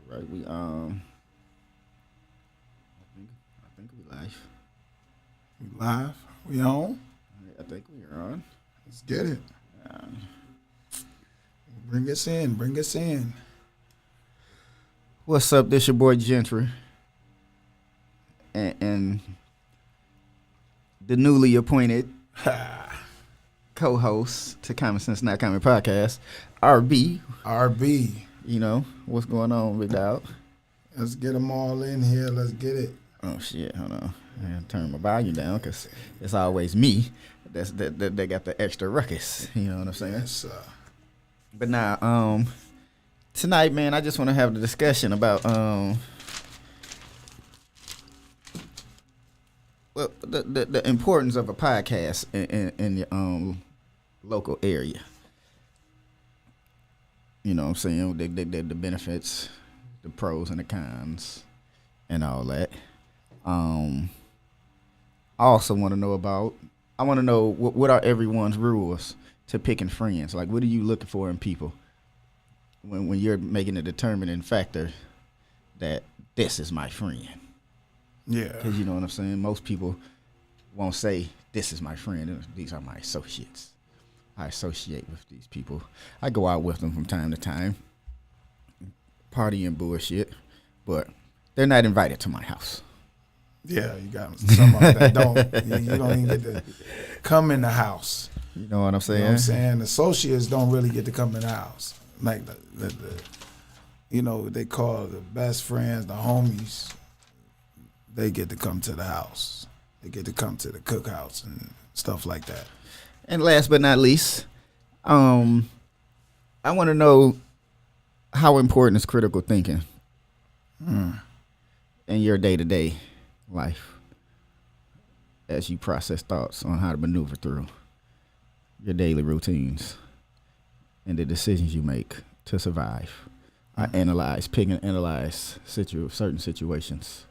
Right. I think we live. We live. We on. I think we are on. Let's get it. Um, Bring us in. Bring us in. what's up? This your boy Gentry, and the newly appointed co-host to Common Sense Not Common Podcast, RB. RB. You know what's going on, Big Dog? Let's get them all in here. Let's get it. Oh shit! Hold on. I gotta turn my volume down because it's always me. That got the extra ruckus. You know what I'm saying? Yes, But now, tonight, man, I just want to have the discussion about well, the importance of a podcast in your local area. You know what I'm saying? The benefits, the pros and the cons, and all that. I also want to know about. I want to know what are everyone's rules to picking friends. Like, what are you looking for in people when you're making a determining factor that this is my friend? yeah. Because you know what I'm saying. Most people won't say this is my friend. These are my associates. I associate with these people. I go out with them from time to time, party and bullshit, but they're not invited to my house. Yeah, you got some of that don't. You don't even get to come in the house. You know what I'm You saying? know what I'm saying? Associates don't really get to come in the house. Like the you know, they call the best friends, the homies, they get to come to the house. They get to come to the cookhouse and stuff like that. And last but not least, I want to know how important is critical thinking in your day-to-day life as you process thoughts on how to maneuver through your daily routines and the decisions you make to survive. I pick and analyze certain situations.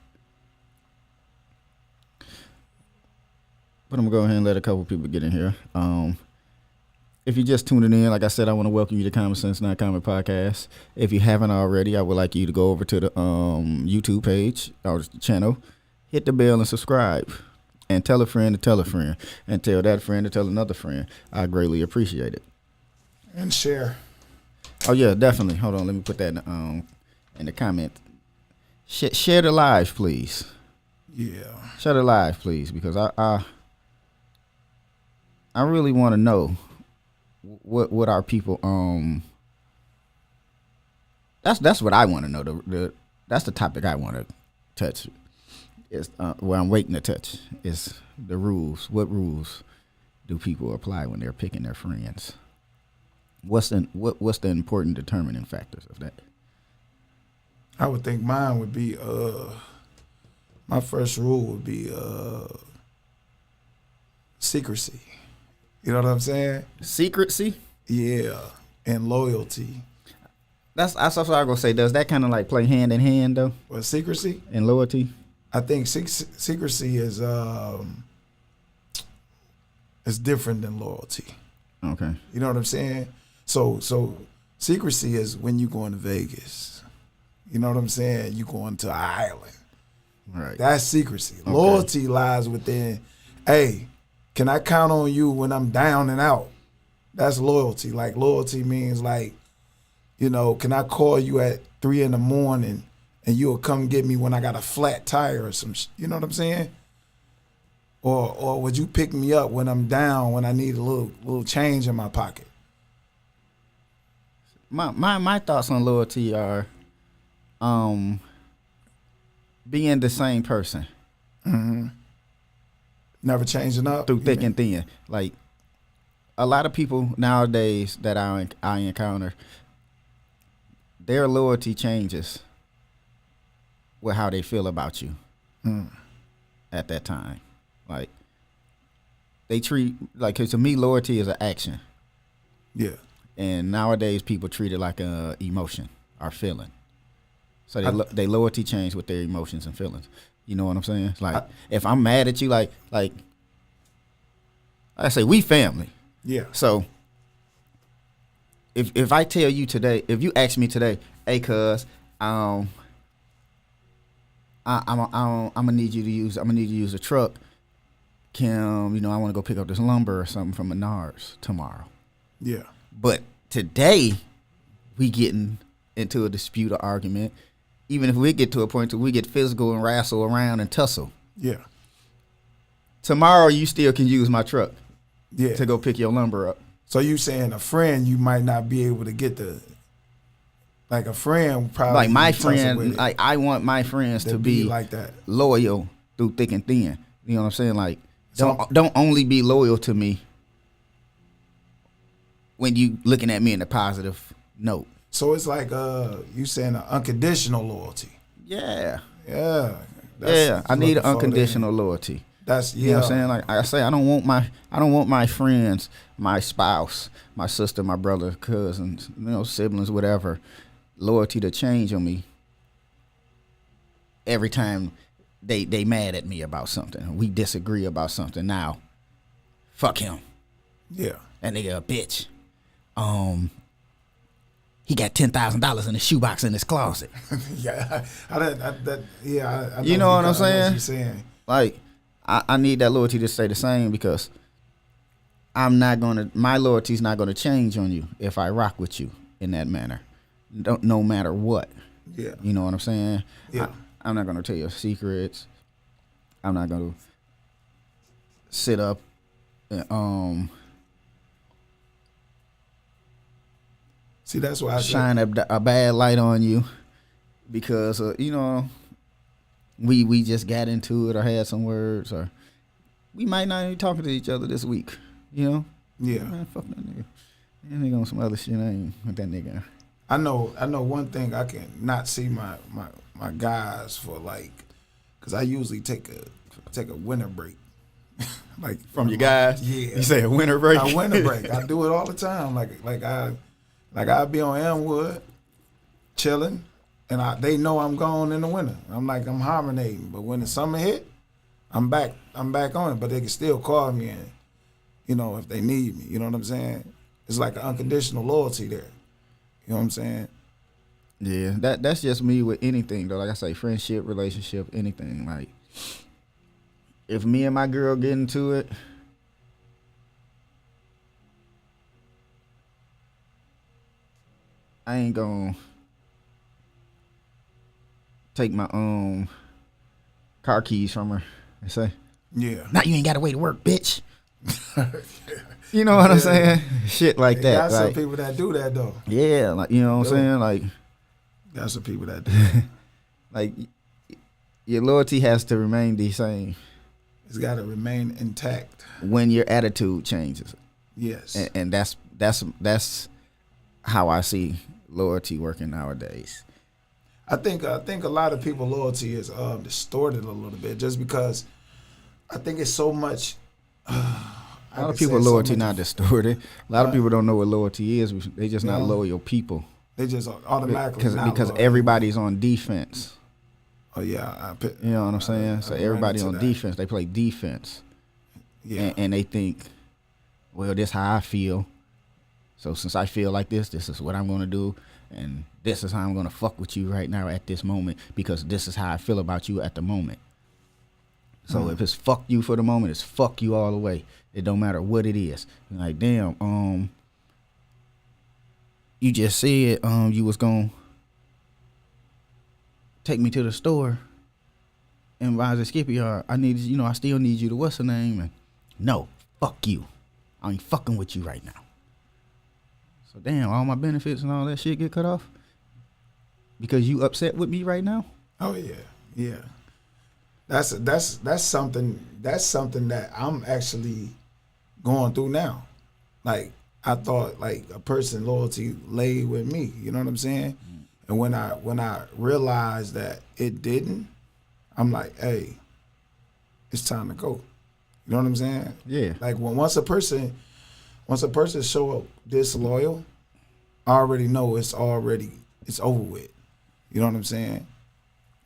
But I'm going to go ahead and let a couple people get in here. If you're just tuning in, like I said, I want to welcome you to Common Sense Not Common Podcast. If you haven't already, I would like you to go over to the YouTube page or channel, hit the bell and subscribe, and tell a friend to tell a friend, and tell that friend to tell another friend. I greatly appreciate it. And share. Oh yeah, definitely. Hold on, let me put that in the comment. Share the live, please. Yeah. Share the live, please, because I really want to know what our people that's what I want to know. That's the topic I want to touch. Is where I'm waiting to touch is the rules. What rules do people apply when they're picking their friends? What's the important determining factors of that? I would think mine would be my first rule would be secrecy. You know what I'm saying? Secrecy? Yeah. And loyalty. That's what I was gonna say. Does that kind of like play hand in hand though? Well, secrecy? And loyalty? I think secrecy is different than loyalty. Okay. You know what I'm saying? So secrecy is when you going to Vegas. You know what I'm saying? You going to an island. Right. That's secrecy. Okay. Loyalty lies within, hey, can I count on you when I'm down and out? That's loyalty. Like, loyalty means, like, you know, can I call you at 3 a.m. and you'll come get me when I got a flat tire or some you know what I'm saying? Or would you pick me up when I'm down, when I need a little change in my pocket? My thoughts on loyalty are being the same person. Mm-hmm. Never changing up? Through thick and thin. Like, a lot of people nowadays that I encounter, their loyalty changes with how they feel about you at that time. Like, they treat, like, 'cause to me, loyalty is an action. Yeah. And nowadays, people treat it like a emotion or feeling. So they loyalty change with their emotions and feelings. You know what I'm saying? Like, if I'm mad at you, like I say, we family. Yeah. So if I tell you today, if you ask me today, hey, cuz, um, I'm gonna need you to use. I'm gonna need you to use a truck. Kim, I want to go pick up this lumber or something from Menards tomorrow. Yeah. But today, we getting into a dispute or argument. Even if we get to a point where we get physical and wrestle around and tussle. Yeah. Tomorrow, you still can use my truck. Yeah. To go pick your lumber up. So you saying a friend, you might not be able to get like a friend probably. Like my tussle with friend, it. like I want my friends to be like that, loyal through thick and thin. You know what I'm saying? Like don't only be loyal to me when you looking at me in a positive note. So it's like you saying an unconditional loyalty. Yeah. Yeah. I need an unconditional loyalty. That's You know what I'm saying? Like I say, I don't want my friends, my spouse, my sister, my brother, cousins, siblings, whatever, loyalty to change on me every time they mad at me about something. We disagree about something. Now, fuck him. Yeah. That nigga a bitch. He got $10,000 in the shoebox in his closet. Yeah. I you know what I'm saying? I know what you're saying. Like, I need that loyalty to stay the same because my loyalty's not gonna change on you if I rock with you in that manner. No matter what. Yeah. You know what I'm saying? Yeah. I'm not gonna tell you secrets. I'm not gonna sit up and see, that's why I shine a bad light on you because we just got into it or had some words or we might not even talking to each other this week. Yeah. Man, fuck that nigga. That nigga on some other shit. I ain't with that nigga. I know one thing I can not see my guys for, like, because I usually take a winter break. Like from your guys? Yeah. You say a winter break? A winter break. I do it all the time. I'll be on Elmwood chilling, and they know I'm gone in the winter. I'm hibernating. But when the summer hit, I'm back on it. But they can still call me and, if they need me. You know what I'm saying? It's like an unconditional loyalty there. You know what I'm saying? Yeah, that's just me with anything though. Like I say, friendship, relationship, anything. Like if me and my girl get into it, I ain't gonna take my car keys from her and say, yeah, now you ain't got to wait to work, bitch. You know what I'm saying? Shit like that. Got some people that do that though. Yeah, like you know what I'm saying? Like got some people that do that. Like your loyalty has to remain the same. It's got to remain intact when your attitude changes. Yes, and that's how I see loyalty working nowadays. I think a lot of people loyalty is distorted a little bit just because I think it's so much. A lot of people loyalty not distorted. A lot of people don't know what loyalty is. They just not loyal people. They just automatically because everybody's on defense. Oh yeah, you know what I'm saying. So everybody on defense. They play defense. Yeah, and they think, well, this is how I feel. So since I feel like this is what I'm gonna do, and this is how I'm gonna fuck with you right now at this moment because this is how I feel about you at the moment. So if it's fuck you for the moment, it's fuck you all the way. It don't matter what it is. Like damn, you just said you was gonna take me to the store and buy the Skippy yard. I still need you to what's her name? And no, fuck you. I ain't fucking with you right now. So damn, all my benefits and all that shit get cut off because you upset with me right now. Oh yeah. That's something that I'm actually going through now. Like I thought like a person loyalty lay with me. You know what I'm saying? And when I realized that it didn't, I'm like, hey, it's time to go. You know what I'm saying? Yeah. Like once a person show up disloyal, I already know it's over with. You know what I'm saying?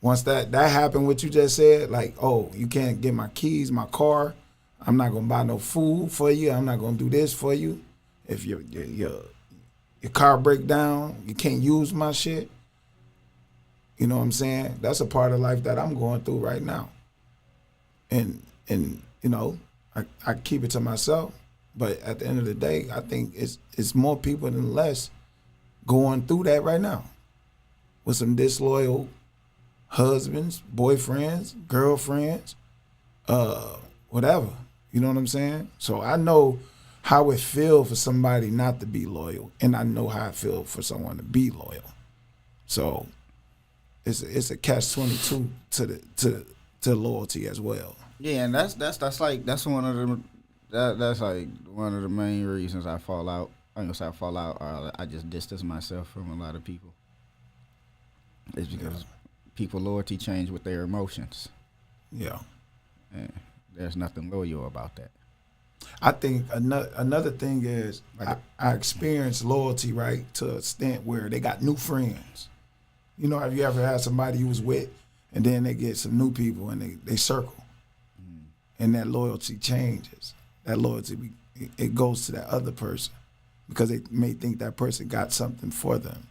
Once that happened, what you just said, like, oh, you can't get my keys, my car. I'm not gonna buy no food for you. I'm not gonna do this for you. If your car break down, you can't use my shit. You know what I'm saying? That's a part of life that I'm going through right now. And you know, I keep it to myself. But at the end of the day, I think it's more people than less going through that right now. With some disloyal husbands, boyfriends, girlfriends, whatever. You know what I'm saying? So I know how it feels for somebody not to be loyal, and I know how it feels for someone to be loyal. So it's a catch-22 to loyalty as well. Yeah, and that's one of the that's like one of the main reasons I fall out. I'm gonna say I fall out, or I just distance myself from a lot of people. It's because people loyalty change with their emotions. Yeah, and there's nothing loyal about that. I think another thing is I experienced loyalty, right, to a extent where they got new friends. You know, have you ever had somebody you was with, and then they get some new people and they circle, and that loyalty changes. That loyalty, it goes to that other person because they may think that person got something for them.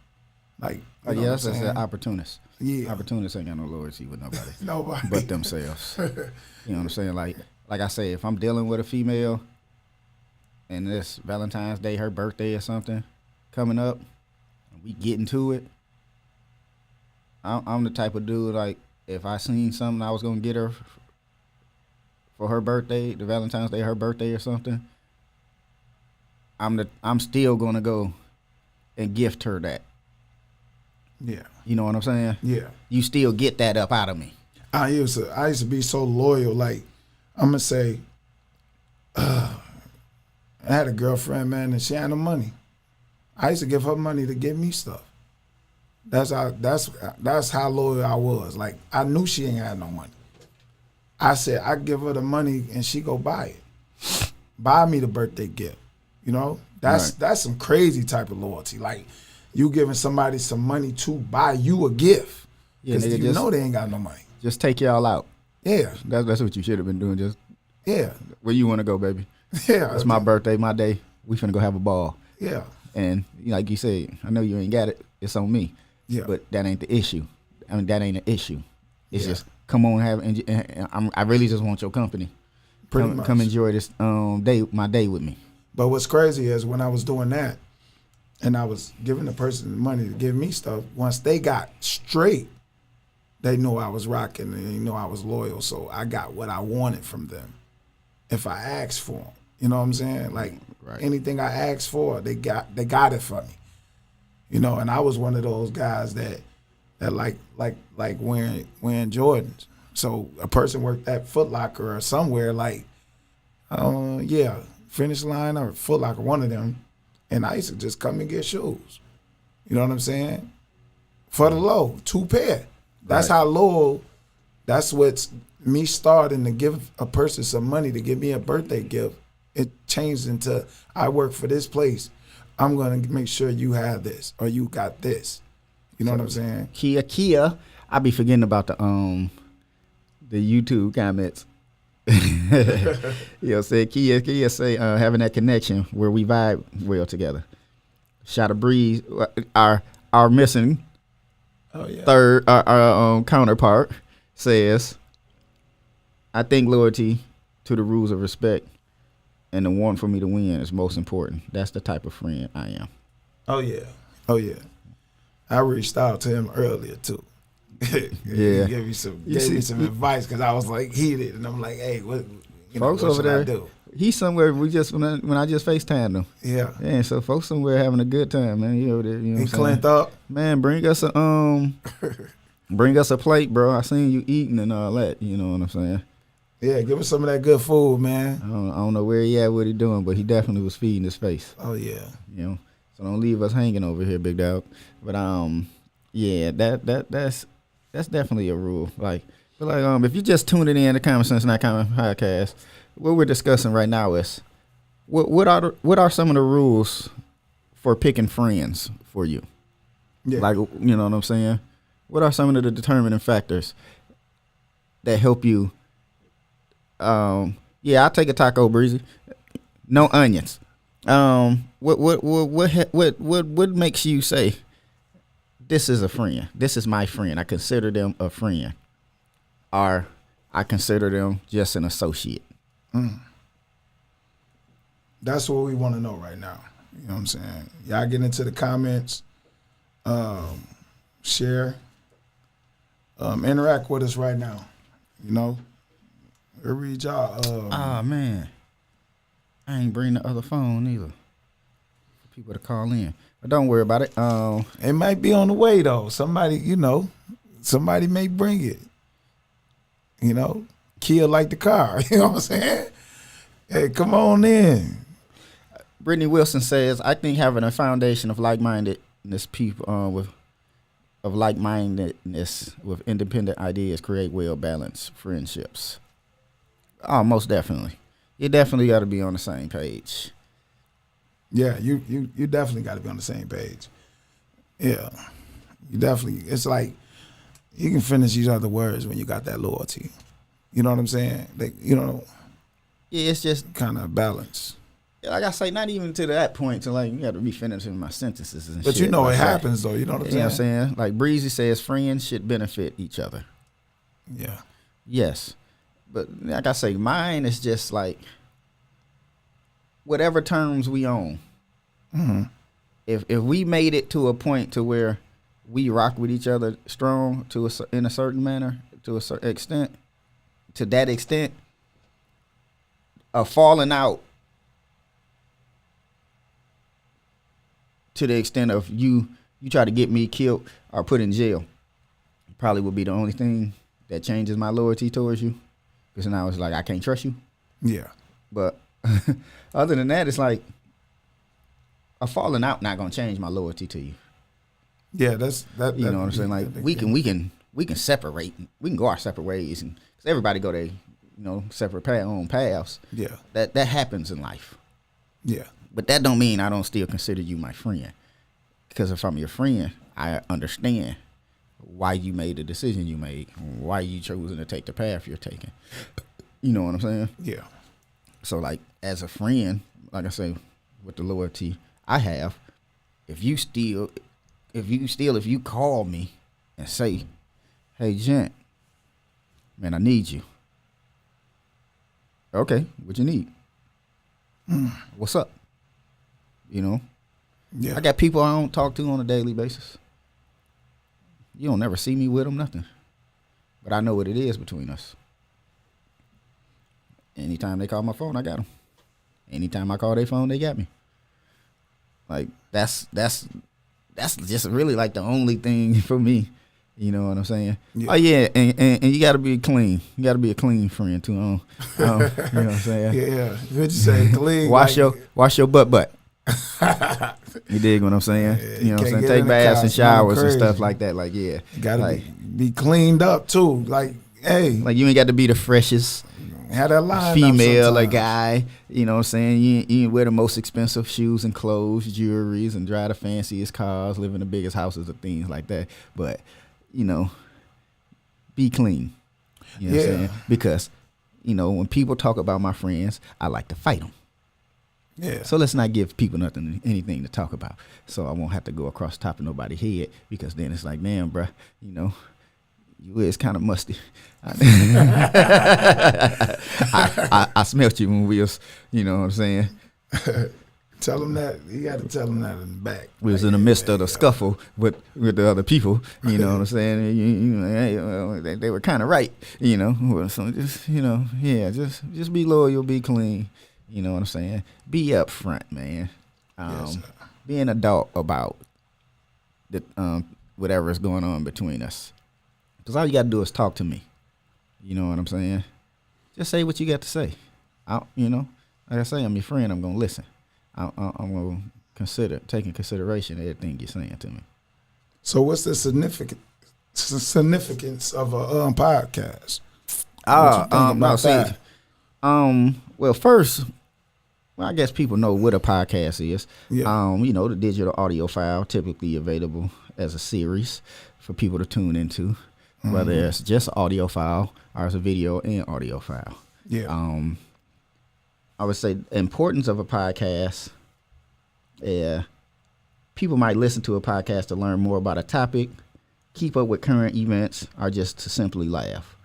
Like, that's an opportunist. Yeah, opportunists ain't got no loyalty with nobody. Nobody but themselves. You know what I'm saying? Like I say, if I'm dealing with a female, and this Valentine's Day, her birthday or something coming up, and we get into it, I'm the type of dude, like, if I seen something I was gonna get her for her birthday, the Valentine's Day, her birthday or something, I'm still gonna go and gift her that. Yeah. You know what I'm saying? Yeah. You still get that up out of me. I used to be so loyal. Like, I'm gonna say, I had a girlfriend, man, and she had no money. I used to give her money to get me stuff. That's how loyal I was. Like, I knew she ain't had no money. I said I give her the money and she go buy it. Buy me the birthday gift. You know? That's some crazy type of loyalty. Like, you giving somebody some money to buy you a gift. Because you know they ain't got no money. Just take y'all out. Yeah. That's what you should have been doing. Just where you want to go, baby. Yeah. It's my birthday, my day. We finna go have a ball. Yeah. And like you said, I know you ain't got it. It's on me. Yeah. But that ain't the issue. I mean, that ain't an issue. It's just come on, I really just want your company. Come enjoy this my day with me. But what's crazy is when I was doing that, and I was giving the person money to give me stuff, once they got straight, they knew I was rocking and they knew I was loyal. So I got what I wanted from them if I asked for them. You know what I'm saying? Like, anything I asked for, they got it for me. You know, and I was one of those guys that like wearing Jordans. So a person worked at Foot Locker or somewhere, like, Finish Line or Foot Locker, one of them. And I used to just come and get shoes. You know what I'm saying? For the low, 2 pair. That's how low. That's what's me starting to give a person some money to give me a birthday gift. It changed into, I work for this place. I'm going to make sure you have this or you got this. You know what I'm saying? Kia. I be forgetting about the YouTube comments. Say Kia say having that connection where we vibe well together. Shot of Breeze, our missing third our counterpart says, I think loyalty to the rules of respect and the want for me to win is most important. That's the type of friend I am. Oh yeah. I reached out to him earlier too. He gave me some advice because I was like heated, and I'm like, hey, what folks over there? He's somewhere. When I just FaceTimed him. Yeah. So folks somewhere having a good time, man. You over there? You know what I'm saying? Up. Man, bring us a plate, bro. I seen you eating and all that. You know what I'm saying? Yeah, give us some of that good food, man. I don't know where he at, what he doing, but he definitely was feeding his face. Oh yeah. You know, so don't leave us hanging over here, big dog. But that's definitely a rule. Like if you just tuning in to Common Sense Not Common podcast, what we're discussing right now is what are some of the rules for picking friends for you? Yeah. Like, you know what I'm saying? What are some of the determining factors that help you? I'll take a taco, Breezy. No onions. What makes you say this is a friend. This is my friend. I consider them a friend. Or I consider them just an associate. That's what we want to know right now. You know what I'm saying? Y'all get into the comments, share, interact with us right now. You know, we'll read y'all. Man, I ain't bring the other phone either for people to call in. But don't worry about it. It might be on the way though. Somebody may bring it. You know, Kia like the car. You know what I'm saying? Hey, come on in. Brittany Wilson says, I think having a foundation of like-mindedness people like-mindedness with independent ideas create well-balanced friendships. Oh, most definitely. You definitely got to be on the same page. Yeah, you definitely got to be on the same page. Yeah, you definitely. It's like you can finish each other's words when you got that loyalty. You know what I'm saying? Like, yeah, it's just kind of balance. Like I say, not even to that point. To like, you got to be finishing my sentences and but shit. You know like it that. happens though. You know what I'm saying? You know what I'm saying? Like Breezy says, friends should benefit each other. Yeah. Yes, but like I say, mine is just like whatever terms we own. Mm-hmm. If we made it to a point to where we rock with each other strong in a certain manner, to a certain extent, to that extent, a falling out to the extent of you try to get me killed or put in jail, probably would be the only thing that changes my loyalty towards you. Because now it's like I can't trust you. Yeah. But other than that, it's like a falling out not gonna change my loyalty to you. Yeah, that's that. You know what I'm saying? Like we can separate. We can go our separate ways, and cause everybody go their separate own paths. Yeah. That happens in life. Yeah. But that don't mean I don't still consider you my friend. Because if I'm your friend, I understand why you made the decision you made, why you chosen to take the path you're taking. You know what I'm saying? Yeah. So like as a friend, like I say, with the loyalty I have, if you call me and say, hey Gent, man, I need you. Okay, what you need? What's up? You know? Yeah. I got people I don't talk to on a daily basis. You don't never see me with them, nothing. But I know what it is between us. Anytime they call my phone, I got them. Anytime I call their phone, they got me. Like, that's just really like the only thing for me. You know what I'm saying? Yeah. Oh, yeah, and you got to be clean. You got to be a clean friend, too. You know what I'm saying? Yeah. What'd you say? Clean. Wash your butt. You dig what I'm saying? Yeah, you know what I'm saying? Take baths and showers and stuff like that. Like, yeah. You gotta be cleaned up too. Like, hey. Like you ain't got to be the freshest had that line female or guy. You know what I'm saying? You ain't wear the most expensive shoes and clothes, jewelries, and drive the fanciest cars, live in the biggest houses and things like that. But, be clean. You know what I'm saying? Because, when people talk about my friends, I like to fight them. Yeah. So let's not give people anything to talk about. So I won't have to go across the top of nobody's head, because then it's like, damn, bruh, you is kind of musty. I smelt you when we was, you know what I'm saying? Tell them that. You got to tell them that in the back. We was in the midst of the scuffle with the other people. You know what I'm saying? They were kind of right. So just just be loyal, be clean. You know what I'm saying? Be upfront, man. Be an adult about the whatever is going on between us. Because all you got to do is talk to me. You know what I'm saying? Just say what you got to say. Like I say, I'm your friend. I'm going to listen. I'm going to take in consideration everything you're saying to me. So what's the significance of a podcast? Well, first, I guess people know what a podcast is. Yeah. The digital audio file, typically available as a series for people to tune into, whether it's just audio file or it's a video and audio file. Yeah. I would say the importance of a podcast, people might listen to a podcast to learn more about a topic, keep up with current events, or just to simply laugh.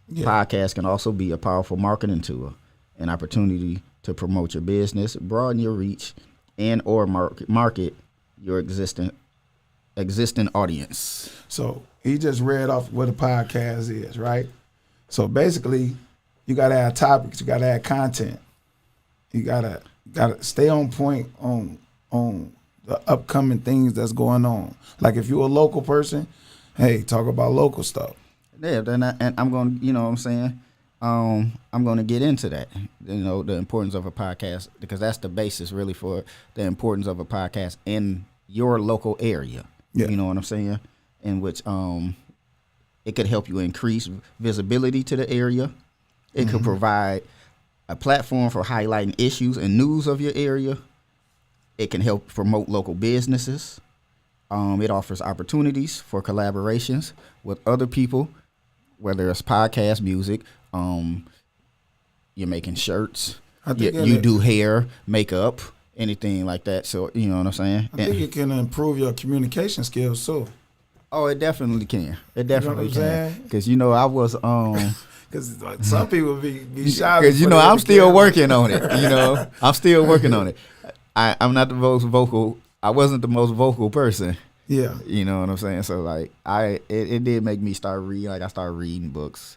Yeah. Podcast can also be a powerful marketing tool, an opportunity to promote your business, broaden your reach, and or market your existing audience. So he just read off what a podcast is, right? So basically, you gotta have topics, you gotta have content, you gotta stay on point on the upcoming things that's going on. Like if you're a local person, hey, talk about local stuff. Yeah, and I'm going to, you know what I'm saying? I'm going to get into that, you know, the importance of a podcast, because that's the basis really for the importance of a podcast in your local area. Yeah. You know what I'm saying? In which it could help you increase visibility to the area. It could provide a platform for highlighting issues and news of your area. It can help promote local businesses. It offers opportunities for collaborations with other people, whether it's podcast, music, you're making shirts, you do hair, makeup, anything like that. So, you know what I'm saying? I think it can improve your communication skills too. Oh, it definitely can. It definitely You know what I'm can. Because, you know, I was... Because like, some people be shy. Because, you know, I'm still working on it. You know, I'm still working on it. I'm not the most vocal. I wasn't the most vocal person. Yeah. You know what I'm saying? So, like, it did make me start reading. Like, I started reading books.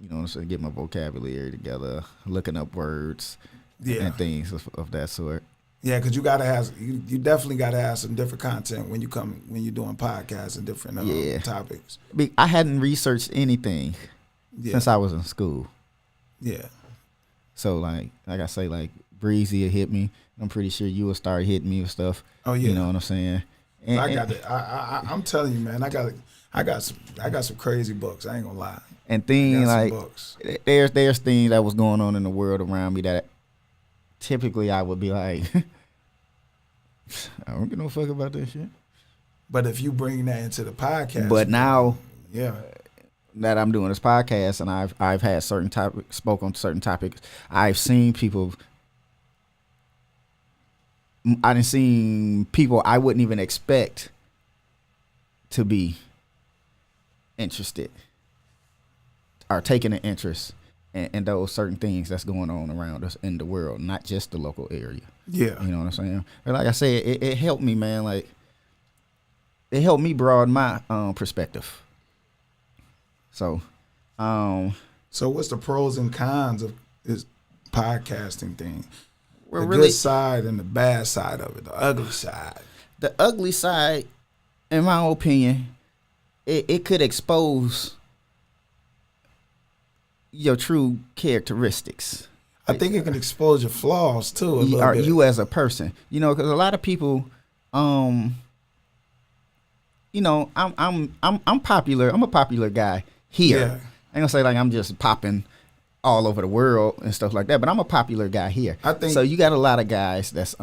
You know what I'm saying? Get my vocabulary together, looking up words and things of that sort. Yeah, because you gotta have, you definitely gotta have some different content when you're doing podcasts and different topics. I hadn't researched anything since I was in school. Yeah. So like I say, like Breezy will hit me. I'm pretty sure you will start hitting me with stuff. Oh yeah. You know what I'm saying? And, I got it. I'm telling you, man. I got some crazy books. I ain't gonna lie. And things like books. there's things that was going on in the world around me that typically I would be like, I don't give no fuck about this shit. But if you bring that into the podcast, but now, yeah, that I'm doing this podcast and I've had certain topics, spoke on certain topics, I've seen people. I done seen people I wouldn't even expect to be interested or taking an interest in those certain things that's going on around us in the world, not just the local area. Yeah. You know what I'm saying? But like I said, it helped me, man. Like, it helped me broaden my perspective. So what's the pros and cons of this podcasting thing? Well, the really, good side and the bad side of it, the ugly side. The ugly side, in my opinion, it could expose your true characteristics. I think it can expose your flaws too. A little bit. You as a person, you know, because a lot of people, you know, I'm popular. I'm a popular guy here. Yeah. I ain't gonna say like I'm just popping all over the world and stuff like that, but I'm a popular guy here. I think so. You got a lot of guys that's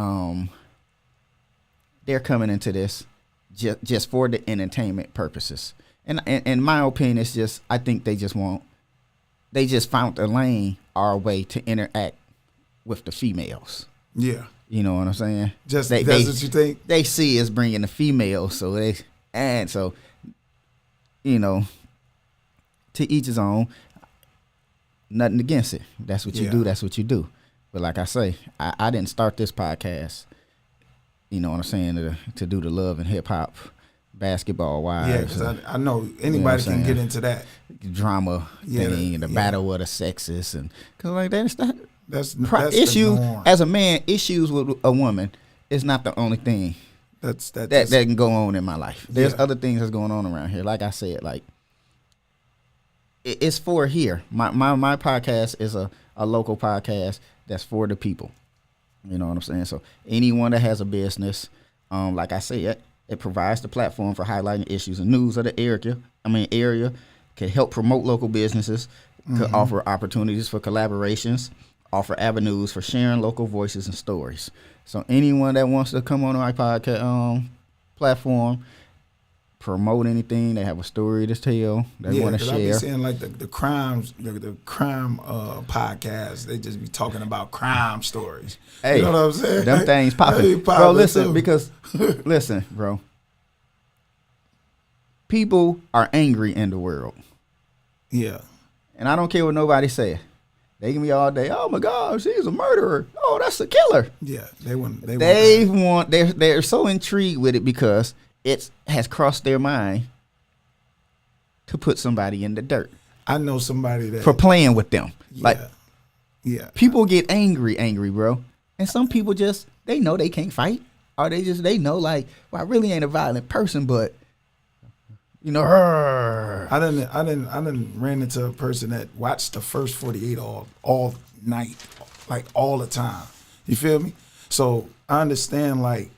they're coming into this just for the entertainment purposes, and in my opinion, it's just I think they just found a lane or a way to interact with the females. Yeah. You know what I'm saying? That's what you think? They see us bringing the females, so you know, to each his own. Nothing against it. That's what you do. That's what you do. But like I say, I didn't start this podcast, you know what I'm saying, to do the love and hip hop, basketball wise. Yeah, because I know anybody can get into that drama thing and the battle of the sexes, and because like that's issue as a man, issues with a woman is not the only thing that can go on in my life. There's other things that's going on around here. Like I said, like it's for here. My podcast is a local podcast that's for the people. You know what I'm saying? So anyone that has a business, like I said, it provides the platform for highlighting issues and news of the area. Can help promote local businesses, could offer opportunities for collaborations, offer avenues for sharing local voices and stories. So anyone that wants to come on my podcast platform, promote anything. They have a story to tell. They want to 'cause I be share. seeing like the crimes, the crime podcasts. They just be talking about crime stories. Hey, you know what I'm saying? them things popping. They Bro, listen, too. because listen, bro. People are angry in the world. Yeah, And I don't care what nobody say. They can be all day, oh my gosh, he's a murderer. Oh, that's a killer. yeah. They want. They're so intrigued with it because it has crossed their mind to put somebody in the dirt I know somebody that for playing with them. yeah, Like yeah. people get angry, bro. And some people just they know they can't fight. Or they know like, well, I really ain't a violent person, but you know, I didn't ran into a person that watched the first 48 all night, like all the time. You feel me? So I understand like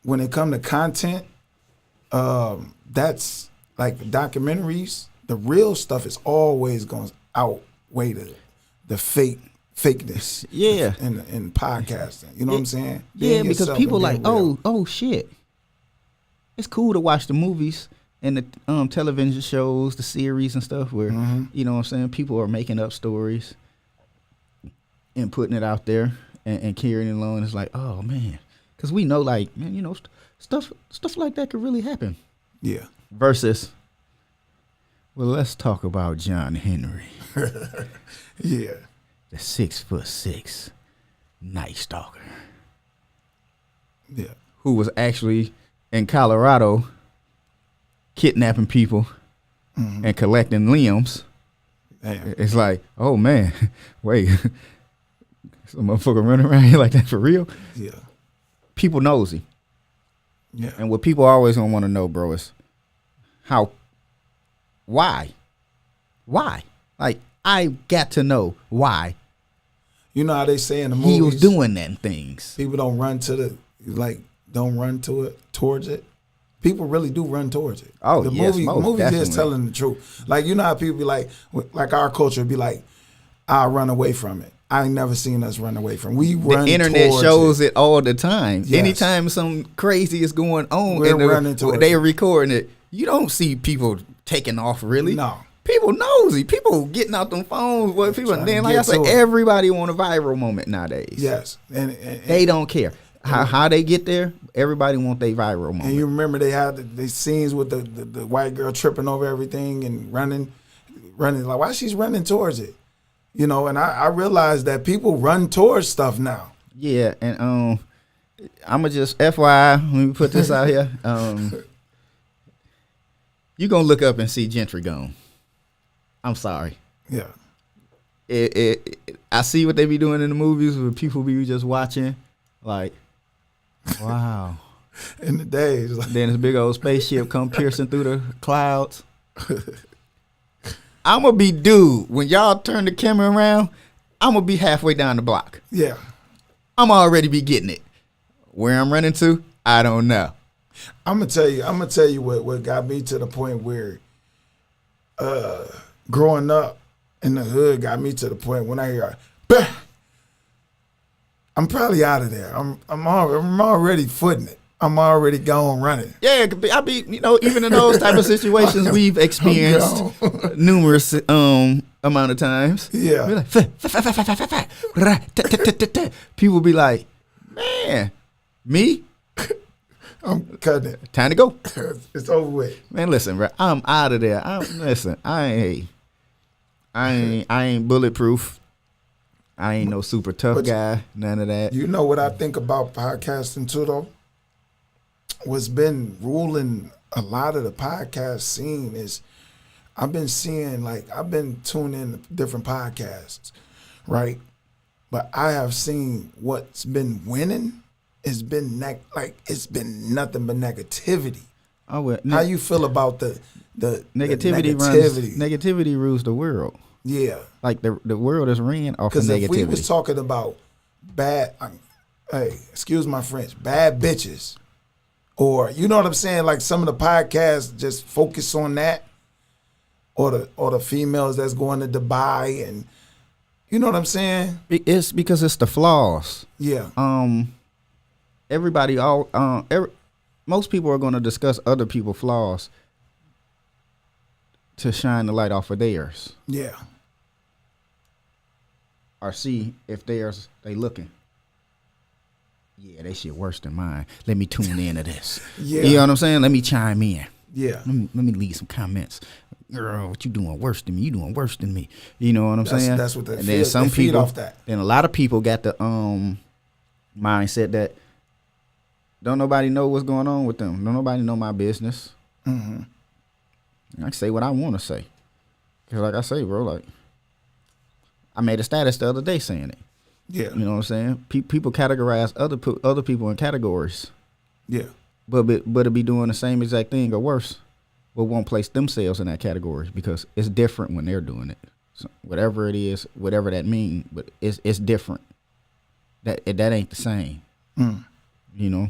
when it come to content, that's like documentaries. The real stuff is always going to outweigh the fakeness. Yeah. In podcasting, you know what I'm saying? Yeah, Being because yourself people and like, being real. oh shit. It's cool to watch the movies and the television shows, the series and stuff where, you know what I'm saying, people are making up stories and putting it out there and carrying it along. It's like, oh man. Because we know like, man, you know, stuff like that could really happen. Yeah. Versus, well, let's talk about John Henry, Yeah. the 6'6" Night Stalker, Yeah. who was actually in Colorado kidnapping people and collecting limbs. Damn. It's like, oh man, wait, some motherfucker running around here like that for real? Yeah. People nosy. Yeah. And what people always gonna want to know, bro, is why? Like, I got to know why You know how they say in the movies, he was doing them things. people don't run towards it. People really do run towards it. Oh, the yes, movie, most movies is definitely. telling the truth. Like, you know how people be like our culture be like, I'll run away from it. I ain't never seen us run away from it. We run The internet towards shows it. it all the time. Yes. Anytime some crazy is going on We're and running towards they it. are recording it, you don't see people taking off really. No. People nosy. People getting out them phones. What people Trying then to like I get said, to it. everybody want a viral moment nowadays. Yes. And They don't care. How they get there, everybody want their viral moment. And you remember they had the scenes with the white girl tripping over everything and running. Like, why she's running towards it? You know, and I realized that people run towards stuff now. Yeah, and I'ma just FYI, let me put this out here. You gonna look up and see Gentry gone. I'm sorry. Yeah. I see what they be doing in the movies where people be just watching, like, wow. In the days. Like, Then this big old spaceship come piercing through the clouds. I'm gonna be dude. When y'all turn the camera around, I'm gonna be halfway down the block. yeah. I'm already be getting it. Where I'm running to, I don't know. I'm gonna tell you what got me to the point where growing up in the hood got me to the point when I hear bah! I'm probably out of there. I'm already footing it. I'm already gone running. Yeah, I be, you know, even in those type of situations we've experienced numerous amount of times. Yeah. Be like, people be like, man, me? I'm cutting it. Time to go. It's over with. Man, listen, bro, I'm out of there. I ain't bulletproof. I ain't no super tough But guy. None of that. You know what I think about podcasting too, though? What's been ruling a lot of the podcast scene is I've been tuning in to different podcasts, right? But I have seen what's been winning. It's been it's been nothing but negativity. How you feel about the negativity rules the world. Yeah, Like the world is ran off of because if we was negativity. talking about excuse my French, bad bitches, or you know what I'm saying, like some of the podcasts just focus on that, or the females that's going to Dubai, and you know what I'm saying. It's because it's the flaws. Yeah, most people are going to discuss other people's flaws to shine the light off of theirs Yeah. or see if theirs they looking. Yeah, they shit worse than mine. Let me tune into this. Yeah. You know what I'm saying? Let me chime in. Yeah. Let me leave some comments. Girl, what you doing worse than me? You doing worse than me. You know what I'm saying? That's what they and feel. then some They feed people off that. Then a lot of people got the mindset that don't nobody know what's going on with them. Don't nobody know my business. Mm-hmm. I can say what I want to say. Cause like I say, bro, like I made a status the other day saying it. Yeah. You know what I'm saying? People categorize other people in categories. Yeah. But it be doing the same exact thing or worse, but won't place themselves in that category because it's different when they're doing it. So whatever it is, whatever that means, but it's different. That ain't the same. Mm. You know.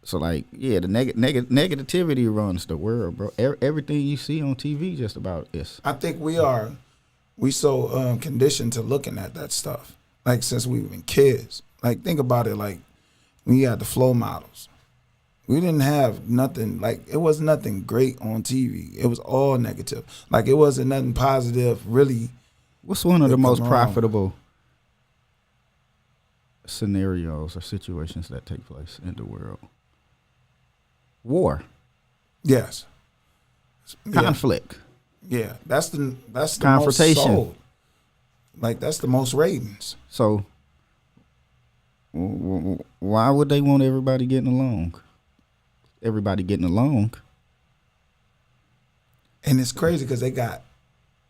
So like, yeah, the negativity runs the world, bro. Everything you see on TV just about is. I think we so conditioned to looking at that stuff. Like since we were kids. Like think about it. Like when you had the flow models, we didn't have nothing. Like it was nothing great on TV. It was all negative. Like it wasn't nothing positive. Really. What's one of the most wrong. profitable scenarios or situations that take place in the world? War, Yes. conflict, Yeah. That's the confrontation. most sold. Like that's the most ratings. So why would they want everybody getting along? Everybody getting along. And it's crazy because they got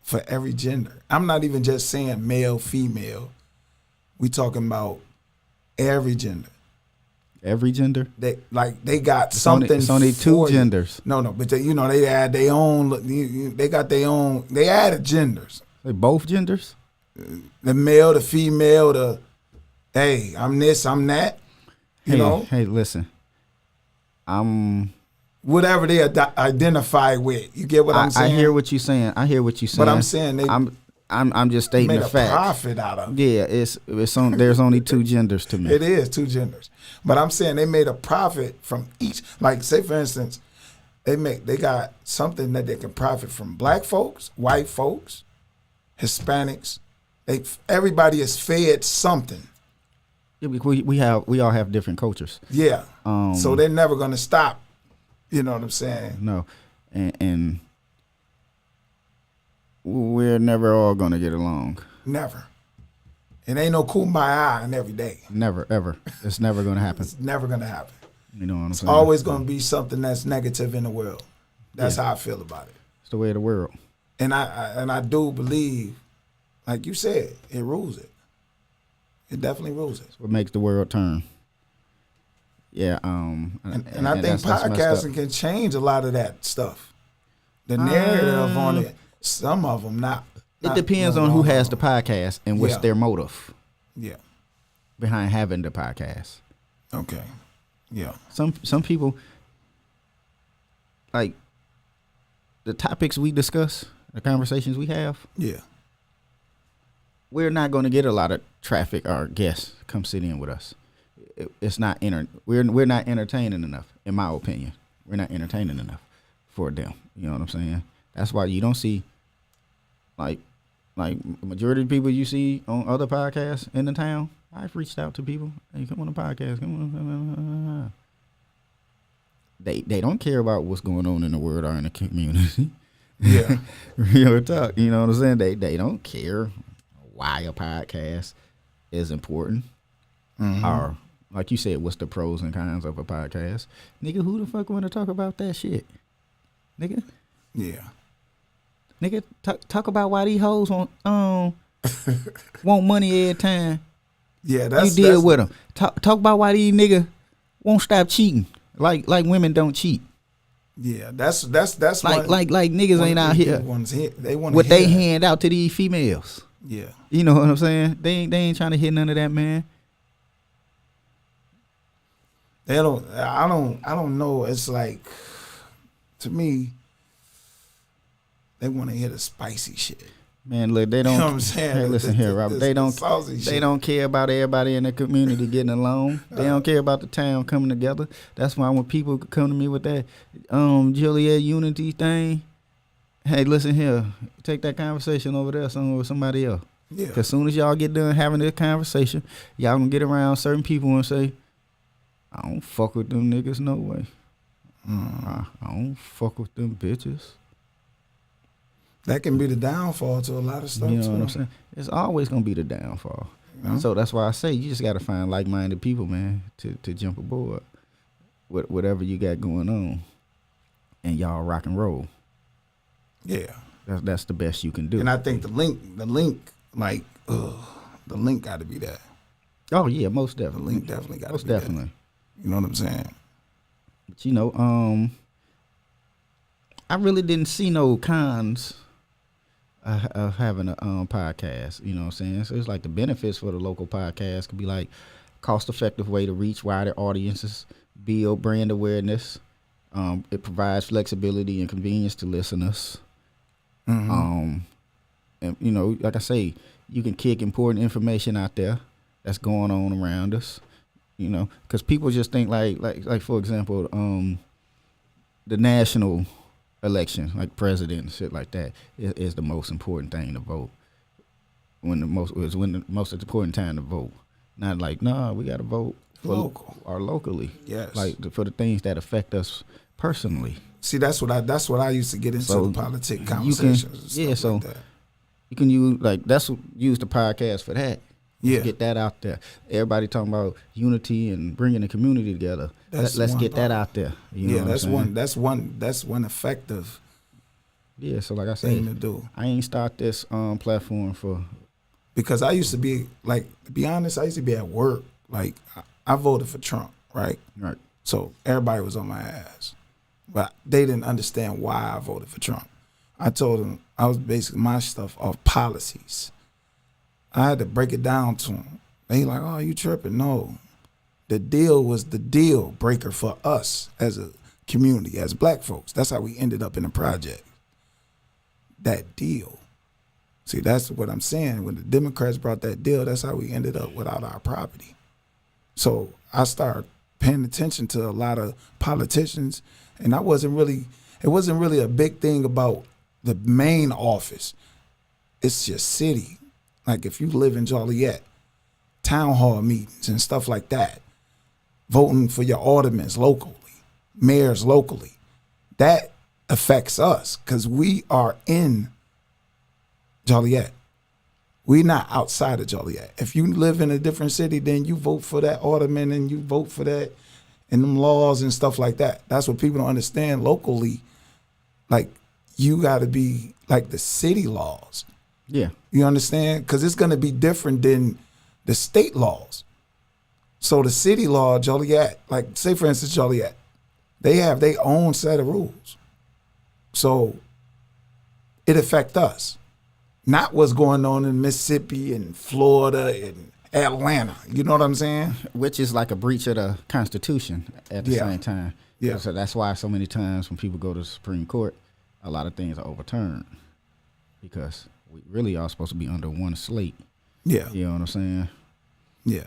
for every gender. I'm not even just saying male, female. We talking about every gender. Every gender. They got something. It's only two for you. genders. No, but they add their own. They got their own. They added genders. They both genders. The male, the female, the hey, I'm this, I'm that. You know, Hey, listen. whatever they identify with. You get what I'm saying? I hear what you're saying. But I'm saying they I'm just stating made the a fact. profit out of it. Yeah, there's only two genders to me. It is two genders. But I'm saying they made a profit from each. Like say for instance, they got something that they can profit from black folks, white folks, Hispanics. Everybody is fed something. Yeah, we all have different cultures. Yeah. So they're never gonna stop. You know what I'm saying? No, and we're never all gonna get along. Never. It ain't no kumbaya in every day. Never, ever. It's never gonna happen. It's never gonna happen. You know what I'm It's saying? always gonna be something that's negative in the world. That's how I feel about it. It's the way of the world. And I do believe, like you said, it rules it. It definitely rules it. What makes the world turn. Yeah, And I think that's messed up. podcasting can change a lot of that stuff. The narrative on it, some of them not. It depends on who has the podcast and what's Yeah. their motive Yeah. behind having the podcast. Okay. Yeah. Some people, like the topics we discuss, the conversations we have, Yeah. we're not going to get a lot of traffic or guests come sit in with us. It's not we're not entertaining enough, in my opinion. We're not entertaining enough for them. You know what I'm saying? That's why you don't see like majority of people you see on other podcasts in the town. I've reached out to people. Hey, come on the podcast. Come on. They don't care about what's going on in the world or in the community. Yeah. Real talk. You know what I'm saying? They don't care why a podcast is important. Mm-hmm. Or like you said, what's the pros and cons of a podcast? Nigga, who the fuck want to talk about that shit? Nigga, talk about why these hoes want money every time Yeah. you That's deal with them. Talk about why these niggas won't stop cheating. Like women don't cheat. Yeah. That's Like niggas ain't out here They want what they hand out to these females. Yeah. You know what I'm saying? They ain't trying to hit none of that, man. I don't know. It's like, to me, they want to hear the spicy shit. Man, look, they don't. You know what I'm saying? Hey, listen here, Robert. They don't care about everybody in the community getting along. They don't care about the town coming together. That's why when people come to me with that Joliet unity thing, hey, listen here, take that conversation over there somewhere with somebody else. Yeah. Cause soon as y'all get done having this conversation, y'all gonna get around certain people and say, I don't fuck with them niggas no way. I don't fuck with them bitches. That can be the downfall to a lot of stuff. You know too. what I'm saying? It's always gonna be the downfall. Yeah. So that's why I say you just gotta find like-minded people, man, to jump aboard with whatever you got going on, and y'all rock and roll. Yeah. That's the best you can do. And I think the link, like, the link got to be that. Oh yeah, most The definitely. link definitely got to Most be definitely. that. You know what I'm saying? But you know, I really didn't see no cons of having a podcast. You know what I'm saying? So it's like the benefits for the local podcast could be like cost-effective way to reach wider audiences, build brand awareness. It provides flexibility and convenience to listeners. Mm-hmm. And you know, like I say, you can kick important information out there that's going on around us. You know, because people just think like for example, the national election, like president and shit like that, is the most important thing to vote. When the most important time to vote. Not like, nah, we got to vote for locally. Yes. Like for the things that affect us personally. See, that's what I used to get into, So the politic conversations. And stuff so like that. you can use use the podcast for that. Yeah. Get that out there. Everybody talking about unity and bringing the community together. That's Let's one get that part. out there. You know Yeah, what I'm saying? that's one effective Yeah, so like I thing to said, do. I ain't start this platform for. Because I used to be, like, to be honest, I used to be at work. Like, I voted for Trump, right? Right. So everybody was on my ass. But they didn't understand why I voted for Trump. I told them I was basically my stuff off policies. I had to break it down to them. They like, oh, you tripping? No. The deal was the deal breaker for us as a community, as black folks. That's how we ended up in the project. That deal. See, that's what I'm saying. When the Democrats brought that deal, that's how we ended up without our property. So I started paying attention to a lot of politicians, and it wasn't really a big thing about the main office. It's your city. Like if you live in Joliet, town hall meetings and stuff like that, voting for your aldermen locally, mayors locally, that affects us because we are in Joliet. We're not outside of Joliet. If you live in a different city, then you vote for that alderman and you vote for that and them laws and stuff like that. That's what people don't understand locally. Like, you got to be like the city laws. Yeah. You understand? Because it's going to be different than the state laws. So the city law, Joliet, like say for instance Joliet, they have their own set of rules. So it affects us. Not what's going on in Mississippi and Florida and Atlanta. You know what I'm saying? Which is like a breach of the Constitution at the Yeah. same time. Yeah. So that's why so many times when people go to the Supreme Court, a lot of things are overturned because we really are supposed to be under one slate. Yeah. You know what I'm saying? Yeah.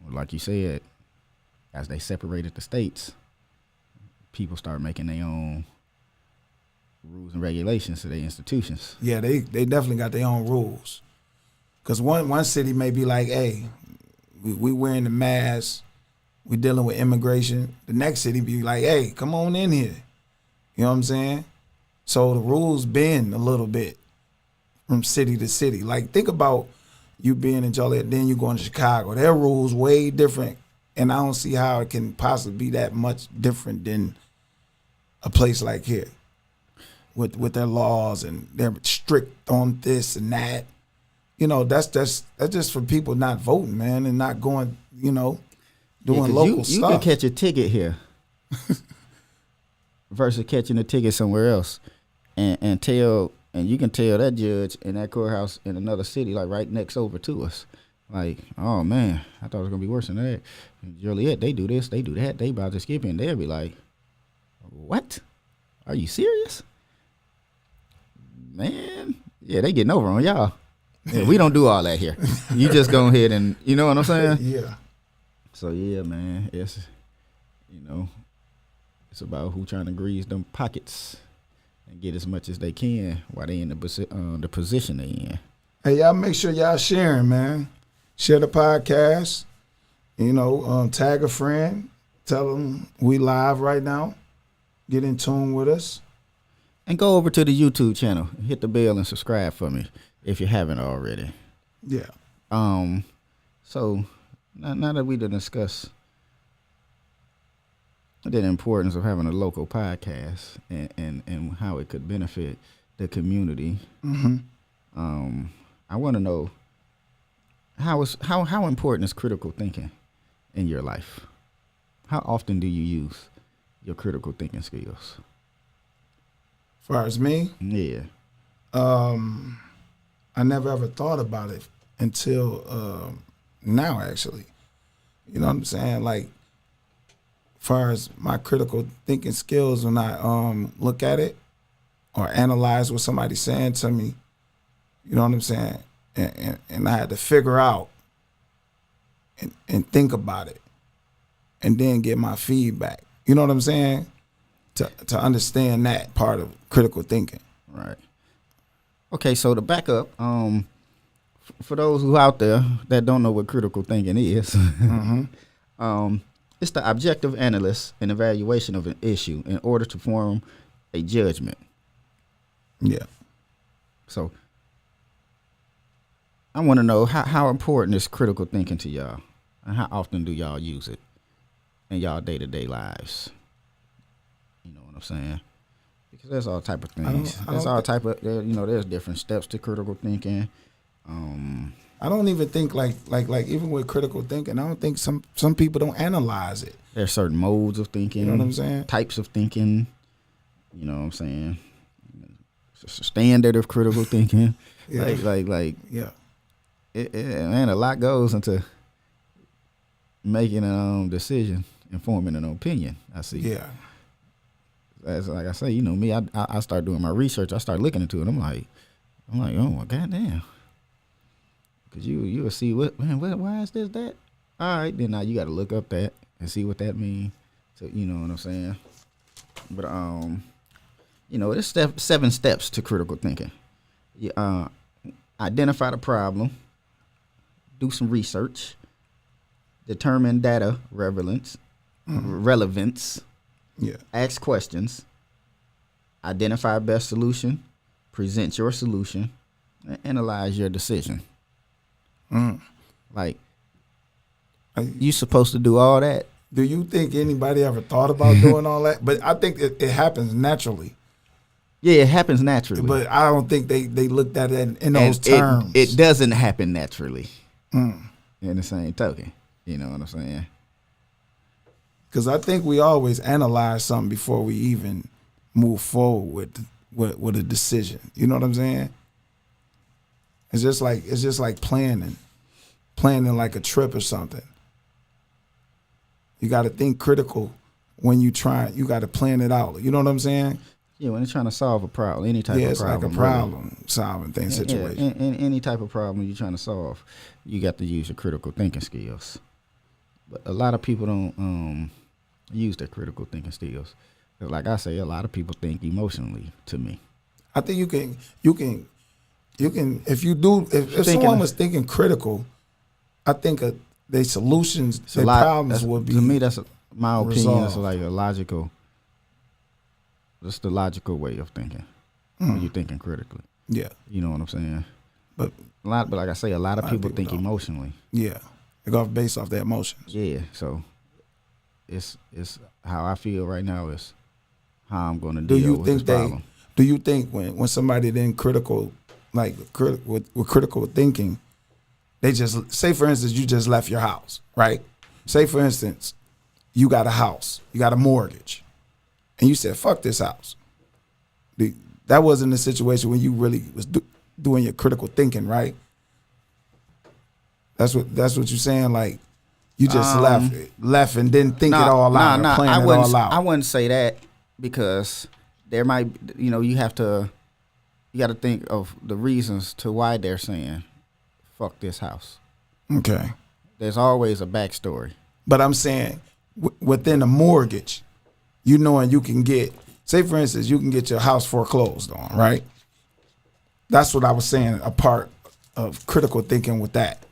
Like you said, as they separated the states, people start making their own rules and regulations to their institutions. Yeah, they definitely got their own rules. Because one city may be like, hey, we wearing the mask, we dealing with immigration. The next city be like, hey, come on in here. You know what I'm saying? So the rules bend a little bit from city to city. Like, think about you being in Joliet, then you going to Chicago. Their rules way different, and I don't see how it can possibly be that much different than a place like here. With their laws and they're strict on this and that. You know, that's just for people not voting, man, and not going, you know, doing local stuff. You can catch a ticket here versus catching a ticket somewhere else and you can tell that judge in that courthouse in another city, like right next over to us. Like, oh man, I thought it was gonna be worse than that. In Joliet, they do this, they do that, they about to skip in. They'll be like, what? Are you serious? Man, Yeah, they getting over on y'all. Yeah, we don't do all that here. You just go ahead and, you know what I'm saying? Yeah. So yeah, man, it's, it's about who trying to grease them pockets and get as much as they can while they in the position they in. Hey, y'all make sure y'all sharing, man. Share the podcast. Tag a friend. Tell them we live right now. Get in tune with us. And go over to the YouTube channel. Hit the bell and subscribe for me if you haven't already. Yeah. So now that we done discuss the importance of having a local podcast and how it could benefit the community, I want to know how important is critical thinking in your life? How often do you use your critical thinking skills? As far as me, Yeah. I never ever thought about it until now, actually. You know what I'm saying? Like, as far as my critical thinking skills, when I look at it or analyze what somebody's saying to me, you know what I'm saying? And I had to figure out and think about it and then get my feedback. You know what I'm saying? To understand that part of critical thinking. Right. Okay, so to back up, for those who out there that don't know what critical thinking is, it's the objective analysis and evaluation of an issue in order to form a judgment. Yeah. So I want to know how important is critical thinking to y'all, and how often do y'all use it in y'all day-to-day lives? You know what I'm saying? Because there's all type of things. There's different steps to critical thinking. I don't even think like even with critical thinking, I don't think some people don't analyze it. There's certain modes of thinking. You know what I'm saying? Types of thinking. You know what I'm saying? It's a standard of critical thinking. Yeah. Yeah. Man, a lot goes into making a decision and forming an opinion. I see. Yeah. As like I say, me, I start doing my research. I start looking into it. I'm like, oh my goddamn. Cause you will see why is this that? All right, then now you got to look up that and see what that means. So you know what I'm saying. But there's 7 steps to critical thinking. You identify the problem, do some research, determine data relevance, Yeah. ask questions, identify best solution, present your solution, and analyze your decision. Like, you supposed to do all that. Do you think anybody ever thought about doing all that? But I think it happens naturally. Yeah, it happens naturally. But I don't think they looked at it in those terms. It doesn't happen naturally. In the same token. You know what I'm saying? Because I think we always analyze something before we even move forward with a decision. You know what I'm saying? It's just like planning like a trip or something. You got to think critical when you try. You got to plan it out. You know what I'm saying? Yeah, when you're trying to solve a problem, any type of problem. Yeah, it's like a problem solving thing situation. In any type of problem you're trying to solve, you got to use your critical thinking skills. But a lot of people don't use their critical thinking skills. Like I say, a lot of people think emotionally. To me, I think you can if someone was thinking critical, I think their solutions, their problems would be, to me, that's my opinion. resolved. It's like a logical. That's the logical way of thinking when you're thinking critically. Yeah, You know what I'm saying? but But like I say, a lot of people think don't. emotionally. yeah, they go based off their emotions. Yeah, so it's how I feel right now is how I'm going to deal with this problem. Do you think when somebody then critical, like with critical thinking, they just say, for instance, you just left your house, right? Say, for instance, you got a house, you got a mortgage, and you said, "Fuck this house." That wasn't a situation when you really was doing your critical thinking, right? That's what you're saying. Like you just left and didn't think it all out, or plan it all out. I wouldn't say that because there might, you have to you got to think of the reasons to why they're saying, "Fuck this house." Okay. There's always a backstory. But I'm saying within a mortgage, you knowing you can get, say for instance, you can get your house foreclosed on, right? That's what I was saying, a part of critical thinking with that.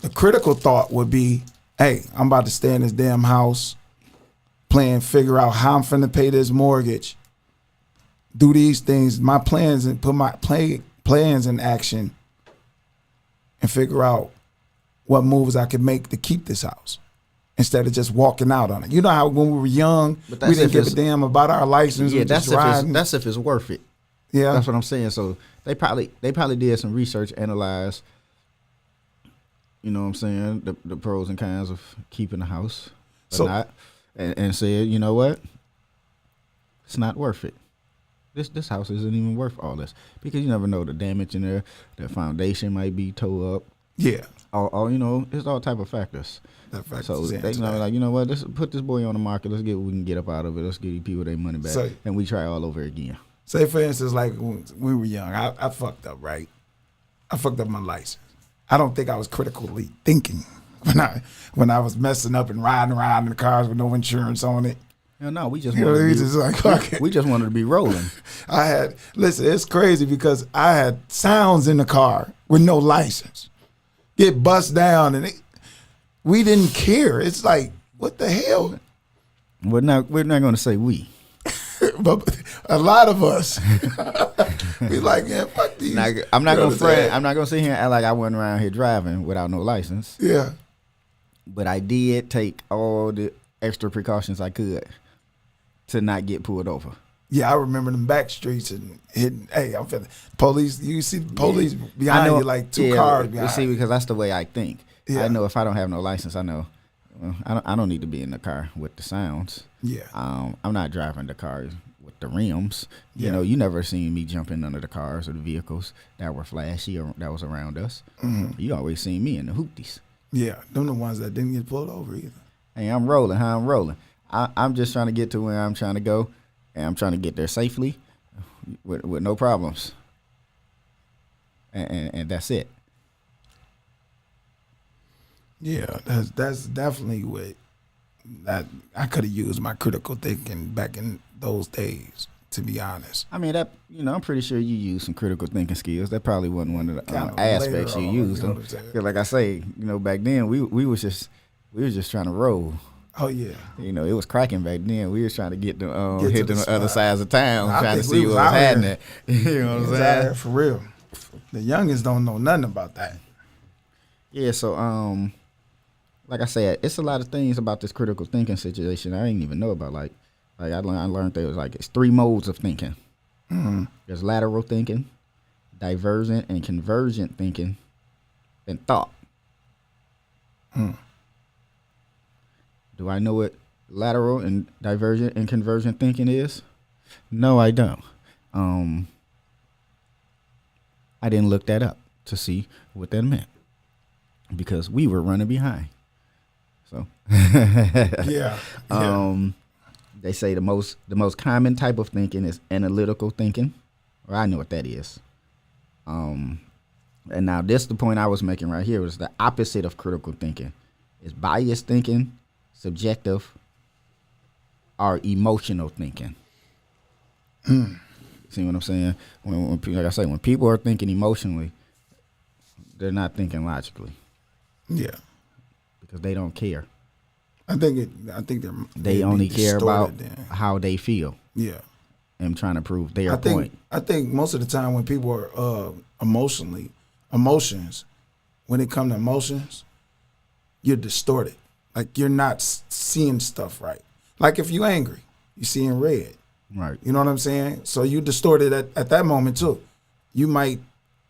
The critical thought would be, hey, I'm about to stay in this damn house, figure out how I'm finna pay this mortgage, do these things, my plans, and put my plans in action, and figure out what moves I can make to keep this house instead of just walking out on it. You know how when we were young, we didn't give a damn about our license. Yeah, that's if it's worth it. Yeah, that's what I'm saying. So they probably did some research, analyze. You know what I'm saying, the pros and cons of keeping a house or not, and said, you know what, it's not worth it. This house isn't even worth all this, because you never know the damage in there. The foundation might be tore up. Yeah. All you know, it's all type of factors. So they like, you know what, let's put this boy on the market. Let's get what we can get up out of it. Let's give these people their money back, and we try all over again. Say for instance, like when we were young, I fucked up, right? I fucked up my license. I don't think I was critically thinking when I was messing up and riding around in the cars with no insurance on it. Hell no, we just wanted to be rolling. Listen, it's crazy because I had sounds in the car with no license. Get bust down and we didn't care. It's like, what the hell? We're not going to say we. But a lot of us, we like, yeah, fuck these. Now, I'm not going to fret. I'm not going to sit here and act like I went around here driving without no license. Yeah. But I did take all the extra precautions I could to not get pulled over. Yeah, I remember them back streets and hitting. Hey, I'm feeling police. You see the police behind you, like two cars behind. You see, because that's the way I think. Yeah. I know if I don't have no license, I know I don't need to be in the car with the sounds. Yeah. I'm not driving the cars with the rims. You know, you never seen me jumping under the cars or the vehicles that were flashy or that was around us. Mm-hmm. You always seen me in the hoopties. Yeah, them the ones that didn't get pulled over either. Hey, I'm rolling. How I'm rolling. I'm just trying to get to where I'm trying to go, and I'm trying to get there safely with no problems. And that's it. Yeah, that's definitely what that I could have used my critical thinking back in those days, to be honest. I mean, I'm pretty sure you used some critical thinking skills. That probably wasn't one of the aspects you used. You know, because like I say, back then we was just trying to roll. Oh yeah. It was cracking back then. We was trying to get to hit the other sides of town, trying to see what was happening. You know what I'm saying? For real. The youngins don't know nothing about that. Yeah. So like I said, it's a lot of things about this critical thinking situation I didn't even know about. Like I learned there was it's 3 modes of thinking. Mm-hmm. There's lateral thinking, divergent and convergent thinking, and thought. Do I know what lateral and divergent and convergent thinking is? No, I don't. I didn't look that up to see what that meant because we were running behind. So yeah. They say the most common type of thinking is analytical thinking, or I know what that is. And now this the point I was making right here was the opposite of critical thinking. It's biased thinking, subjective, or emotional thinking. See what I'm saying? When like I say, when people are thinking emotionally, they're not thinking logically. Yeah, because they don't care. I think they only care about how they feel. Yeah, and trying to prove their point. I think most of the time when people are emotions, when it comes to emotions, you're distorted. Like you're not seeing stuff right. Like if you're angry, you're seeing red. Right. You know what I'm saying? So you distorted at that moment too. You might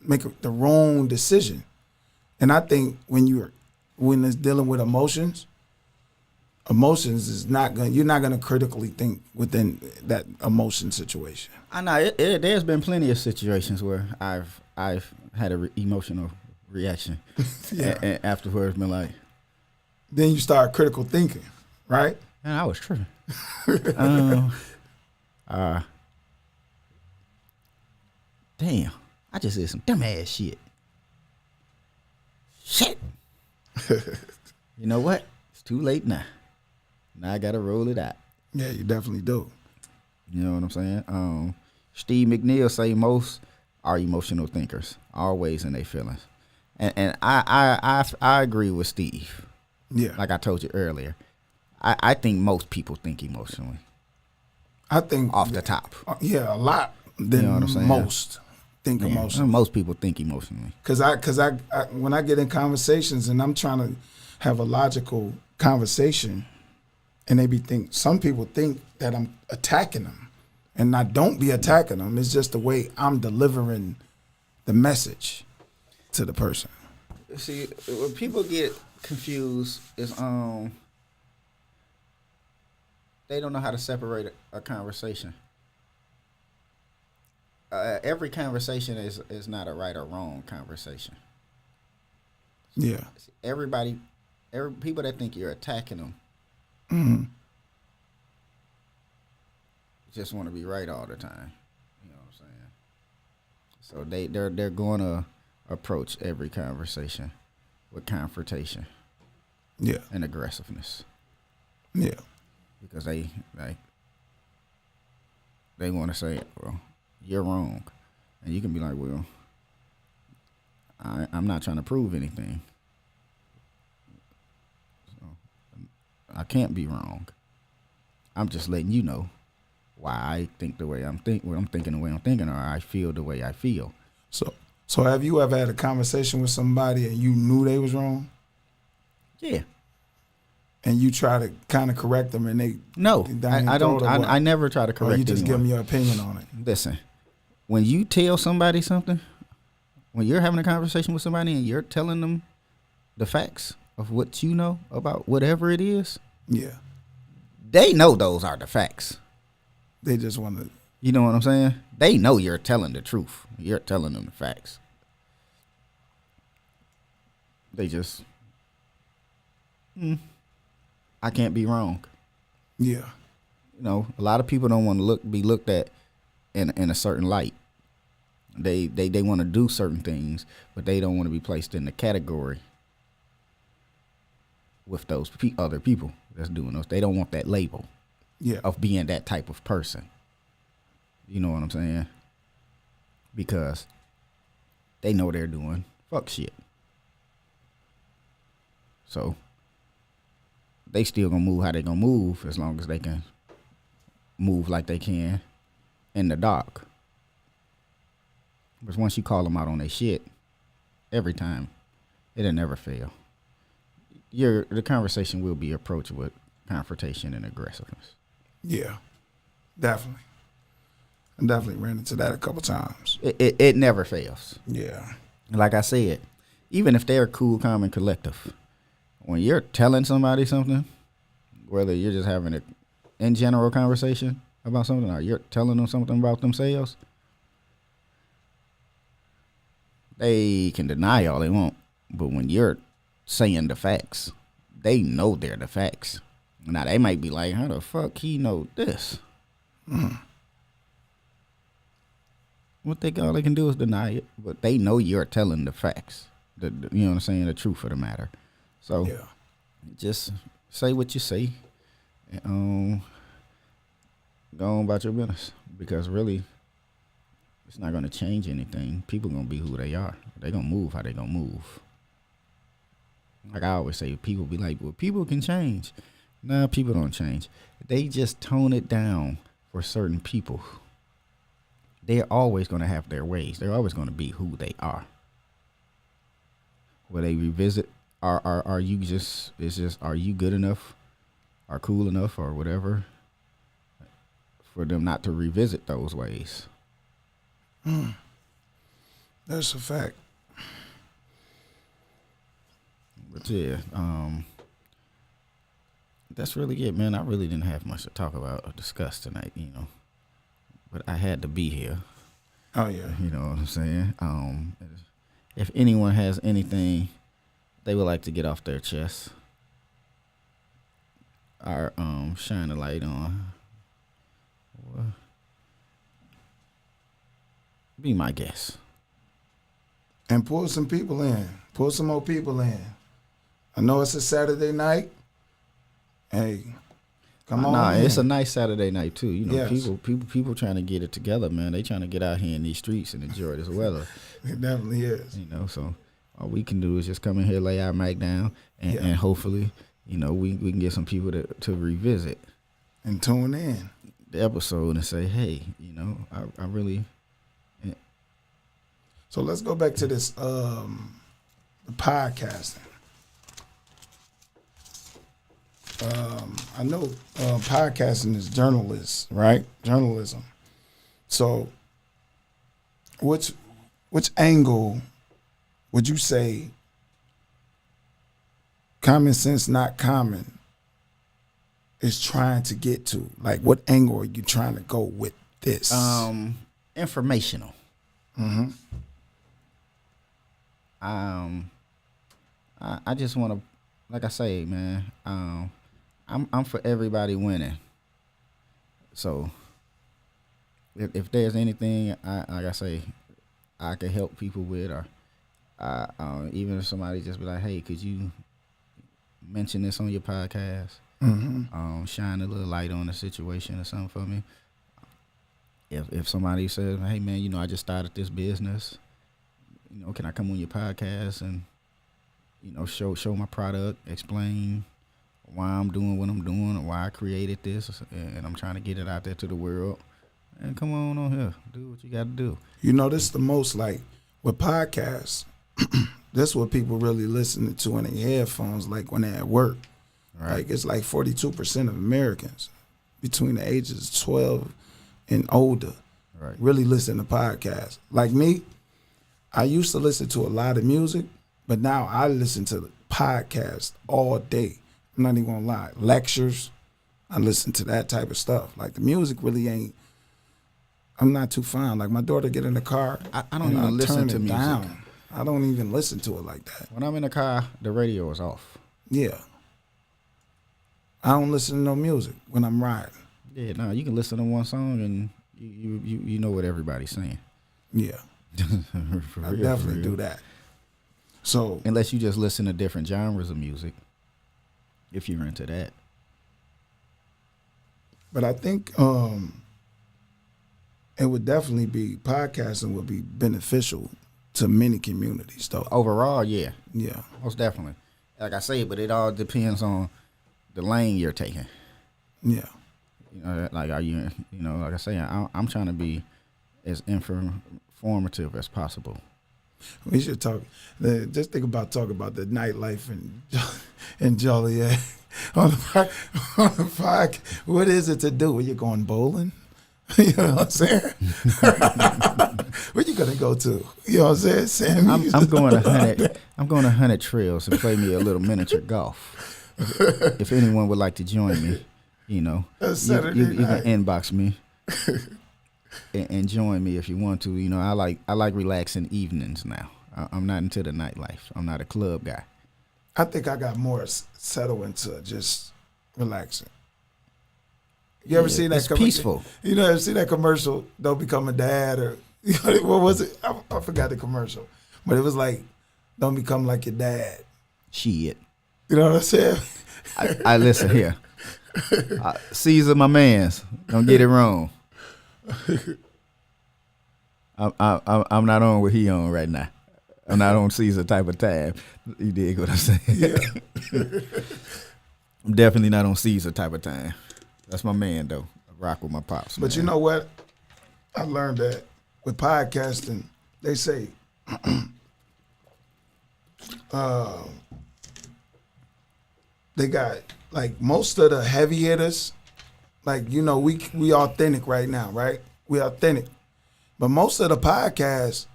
make the wrong decision. And I think when it's dealing with emotions is you're not gonna critically think within that emotion situation. I know there's been plenty of situations where I've had an emotional reaction, yeah, and afterwards been like. Then you start critical thinking, right? Man, I was tripping. damn, I just said some dumb ass shit. Shit. You know what? It's too late now. Now I gotta roll it out. Yeah, you definitely do. You know what I'm saying? Steve McNeil say most are emotional thinkers, always in their feelings, and I agree with Steve. Yeah. Like I told you earlier, I think most people think emotionally I think off the top. Yeah, a lot than You know what I'm saying? most think Yeah, emotionally. most people think emotionally. Cause I when I get in conversations and I'm trying to have a logical conversation, and some people think that I'm attacking them, and I don't be attacking them. It's just the way I'm delivering the message to the person. See, when people get confused, is they don't know how to separate a conversation. Every conversation is not a right or wrong conversation. Yeah. Every people that think you're attacking them just want to be right all the time. You know what I'm saying? So they're going to approach every conversation with confrontation Yeah. and aggressiveness Yeah. because they want to say, well, you're wrong, and you can be like, well, I'm not trying to prove anything. So I can't be wrong. I'm just letting you know why I think the way I'm thinking the way I'm thinking, or I feel the way I feel. So have you ever had a conversation with somebody and you knew they was wrong, Yeah. and you try to kind of correct them, and they No, down I your don't. throat, or what? I never try to Or correct you just give anyone. them your opinion on it? Listen, when you tell somebody something, when you're having a conversation with somebody and you're telling them the facts of what you know about whatever it is, Yeah. they know those are the facts. They just want to. You know what I'm saying? They know you're telling the truth. You're telling them the facts. They just, I can't be wrong. Yeah. You know, a lot of people don't want to be looked at in a certain light. They want to do certain things, but they don't want to be placed in the category with those other people that's doing those. They don't want that label Yeah. of being that type of person. You know what I'm saying? Because they know they're doing fuck shit. So they still gonna move how they gonna move as long as they can move like they can in the dark. But once you call them out on their shit, every time, it'll never fail. The conversation will be approached with confrontation and aggressiveness. Yeah. Definitely. I definitely ran into that a couple times. It never fails. Yeah. Like I said, even if they're cool, calm, and collective, when you're telling somebody something, whether you're just having a in general conversation about something or you're telling them something about themselves, they can deny all they want. But when you're saying the facts, they know they're the facts. Now, they might be like, how the fuck he know this? What all they can do is deny it, but they know you're telling the facts. You know what I'm saying? The truth of the matter. So Yeah. just say what you say and go on about your business, because really it's not going to change anything. People going to be who they are. They're going to move how they going to move. Like I always say, people be like, well, people can change. No, people don't change. They just tone it down for certain people. They're always going to have their ways. They're always going to be who they are. Will they revisit? Are you just? It's just. Are you good enough, or cool enough, or whatever, for them not to revisit those ways? That's a fact. But yeah, that's really it, man. I really didn't have much to talk about or discuss tonight, but I had to be here. Oh yeah. You know what I'm saying? If anyone has anything they would like to get off their chest, or shine a light on, Be my guest. And pull some people in. Pull some more people in. I know it's a Saturday night. Hey, come on. Nah, in. it's a nice Saturday night too. You know, Yes. people trying to get it together, man. They trying to get out here in these streets and enjoy this weather. It definitely is. You know, so all we can do is just come in here, lay our mic down, and hopefully, you know, we can get some people to revisit And tune in. the episode and say, hey, you know, I really. So let's go back to this the podcasting. I know podcasting is journalists, right? Journalism. So which angle would you say Common Sense Not Common is trying to get to? Like, what angle are you trying to go with this? Informational. Mm-hmm. I just want to, like I say, man, I'm for everybody winning. So if there's anything like I say I can help people with, or even if somebody just be like, hey, could you mention this on your podcast? Mm-hmm. Shine a little light on the situation or something for me. If somebody says, hey man, you know, I just started this business, you know, can I come on your podcast and, you know, show my product, explain why I'm doing what I'm doing, or why I created this, and I'm trying to get it out there to the world. And come on here, do what you got to do. You know, this is the most, like, with podcasts, this is what people really listening to in their headphones, like when they're at work. Right. Like, it's like 42% of Americans between the ages of 12 and older Right. really listen to podcasts. Like me, I used to listen to a lot of music, but now I listen to podcasts all day. I'm not even gonna lie. Lectures, I listen to that type of stuff. Like, the music really ain't, I'm not too fond. Like, my daughter get in the car, I don't and even listen turn to it music. down. I don't even listen to it like that. When I'm in the car, the radio is off. Yeah. I don't listen to no music when I'm riding. Yeah, no, you can listen to one song and you know what everybody's saying. Yeah. For I real, definitely for real. do that. So, Unless you just listen to different genres of music, if you're into that. but I think it would definitely be, podcasting would be beneficial to many communities, though. Overall, yeah, Yeah. most definitely. Like I say, but it all depends on the lane you're taking. Yeah. You know, like are you, you know, like I say, I'm trying to be as informative as possible. We should talk. Just think about talking about the nightlife in Joliet on the podcast. What is it to do? Where you going bowling? You know what I'm saying? Where you gonna go to? You know what I'm saying? Sam, I'm going to hunt. I'm going to 100 trails and play me a little miniature golf. If anyone would like to join me, you know, That's you Saturday can night. inbox me and join me if you want to. You know, I like relaxing evenings now. I'm not into the nightlife. I'm not a club guy. I think I got more settled into just relaxing. You ever Yeah, seen that? it's peaceful. You know, ever seen that commercial? Don't become a dad, or what was it? I forgot the commercial, but it was like, don't become like your dad. Shit. You know what I'm saying? I listen here. Caesar, my man's. Don't get it wrong. I'm not on what he on right now. I'm not on Caesar type of time. You dig what I'm saying? Yeah. I'm definitely not on Caesar type of time. That's my man though. I rock with my pops. But man. you know what? I learned that with podcasting, they say they got, like, most of the heavy hitters, like, you know, we authentic right now, right? We authentic. But most of the podcasts,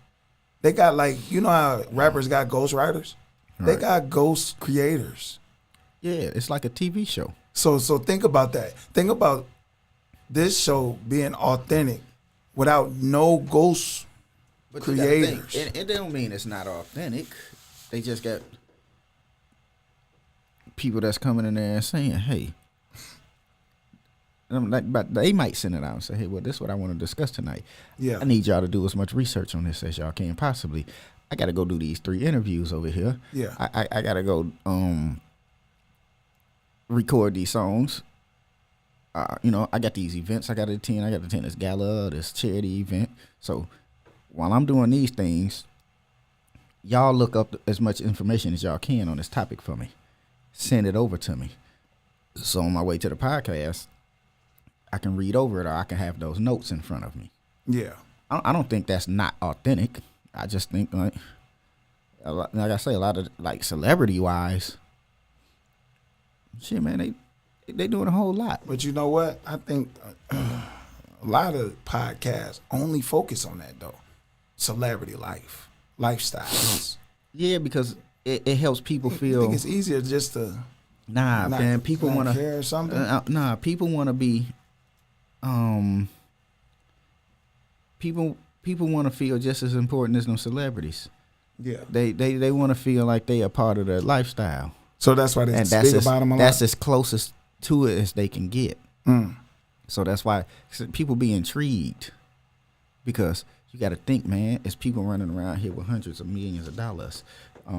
they got, like, you know how rappers got ghostwriters? They Right. got ghost creators. Yeah, it's like a TV show. So think about that. Think about this show being authentic without no ghost But you gotta think, creators. it don't mean it's not authentic. They just got people that's coming in there and saying, hey, And I'm like, but they might send it out and say, hey, well, this is what I want to discuss tonight. Yeah. I need y'all to do as much research on this as y'all can possibly. I got to go do these 3 interviews over here. Yeah. I got to go record these songs. I got these events I got to attend. I got to attend this gala, this charity event. So while I'm doing these things, y'all look up as much information as y'all can on this topic for me. Send it over to me. So on my way to the podcast, I can read over it, or I can have those notes in front of me. Yeah. I don't think that's not authentic. I just think like I say, a lot of like celebrity wise, shit, man, they doing a whole lot. But you know what? I think a lot of podcasts only focus on that though. Celebrity life, lifestyles. Yeah, because it helps people I feel. think it's easier just to Man, people want to care or something. People want to be, people want to feel just as important as them celebrities. Yeah. They want to feel like they are part of their lifestyle. So that's why they speak about them a lot. That's as closest to it as they can get. So that's why people be intrigued, because you got to think, man, it's people running around here with hundreds of millions of dollars,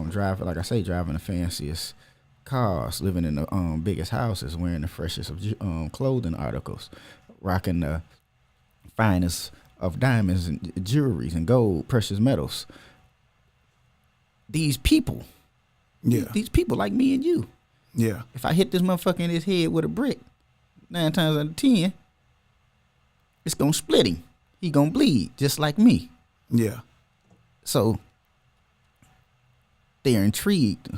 driving the fanciest cars, living in the biggest houses, wearing the freshest of clothing articles, rocking the finest of diamonds and jewelries and gold, precious metals. These people, these people like me and you. Yeah. If I hit this motherfucker in his head with a brick, 9 times out of 10, it's gonna split him. He gonna bleed just like me. Yeah. So they're intrigued.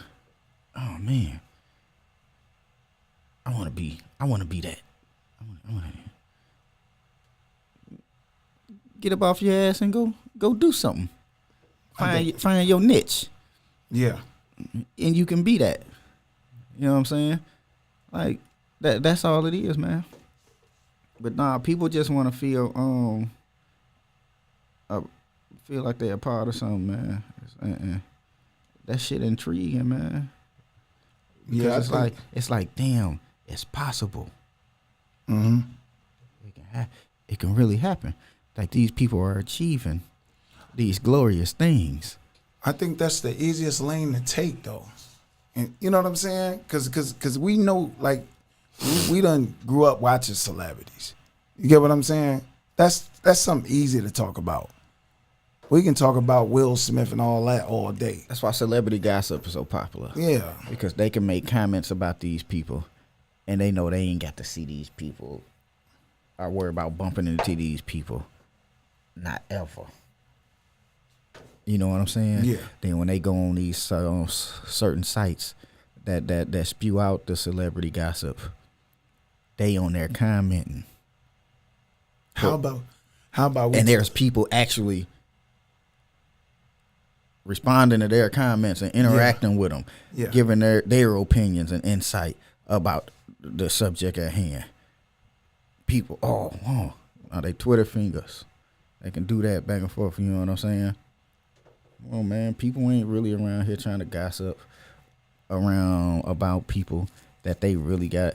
Oh man, I want to be that. I want to get up off your ass and go do something. Find your niche. Yeah. And you can be that. You know what I'm saying? Like that's all it is, man. But nah, people just want to feel like they're a part of something, man. That shit intriguing, man. Because it's like, damn, it's possible. Mm-hmm. It can really happen. Like these people are achieving these glorious things. I think that's the easiest lane to take, though. And you know what I'm saying? Because we know, like, we done grew up watching celebrities. You get what I'm saying? That's something easy to talk about. We can talk about Will Smith and all that all day. That's why celebrity gossip is so popular. Yeah. Because they can make comments about these people, and they know they ain't got to see these people or worry about bumping into these people. Not ever. You know what I'm saying? Yeah. Then when they go on these certain sites that spew out the celebrity gossip, they on there commenting. How about and there's people actually responding to their comments and interacting with them, giving their opinions and insight about the subject at hand. People, they Twitter fingers. They can do that back and forth, you know what I'm saying? Well, man, people ain't really around here trying to gossip around about people that they really think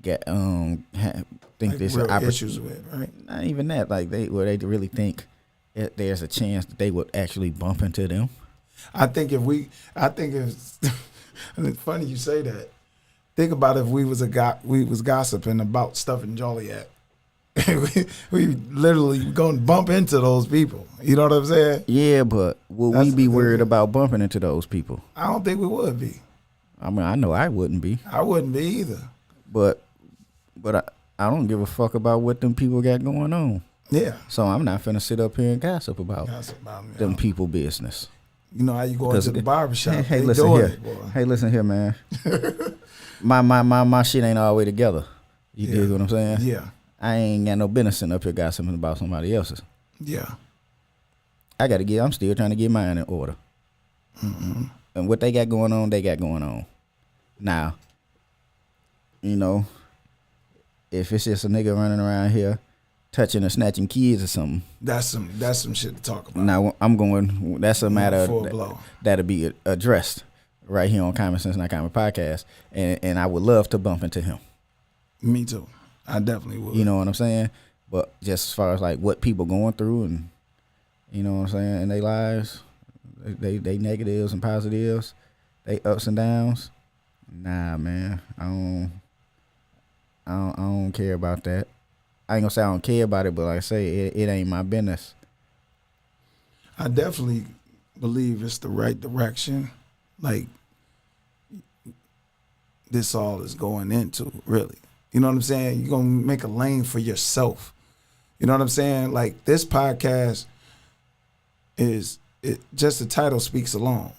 like there's real issues with, right? Not even that, like they really think there's a chance that they would actually bump into them. I think it's it's funny you say that. Think about if we was gossiping about stuff in Joliet. we literally gonna bump into those people. You know what I'm saying? Yeah, but would we be worried about bumping into those people? I don't think we would be. I mean, I know I wouldn't be. I wouldn't be either. But I don't give a fuck about what them people got going on. Yeah. So I'm not finna sit up here and gossip about them people business. You know how you go into the barbershop. Hey, listen here. Hey, listen here, man. my shit ain't all the way together. You dig what I'm saying? Yeah. I ain't got no business sitting up here gossiping about somebody else's. Yeah. I'm still trying to get mine in order. Mm-hmm. And what they got going on, they got going on. Now, you know, if it's just a nigga running around here touching or snatching kids or something, that's some shit to talk about. Now that's a matter that'll be addressed right here on Common Sense Not Common Podcast, and I would love to bump into him. Me too. I definitely would. You know what I'm saying? But just as far as like what people going through and you know what I'm saying in their lives, they negatives and positives, they ups and downs. Nah, man, I don't care about that. I ain't gonna say I don't care about it, but like I say, it ain't my business. I definitely believe it's the right direction. Like this all is going into, really. You know what I'm saying? You're gonna make a lane for yourself. You know what I'm saying? Like this podcast is just the title speaks alone.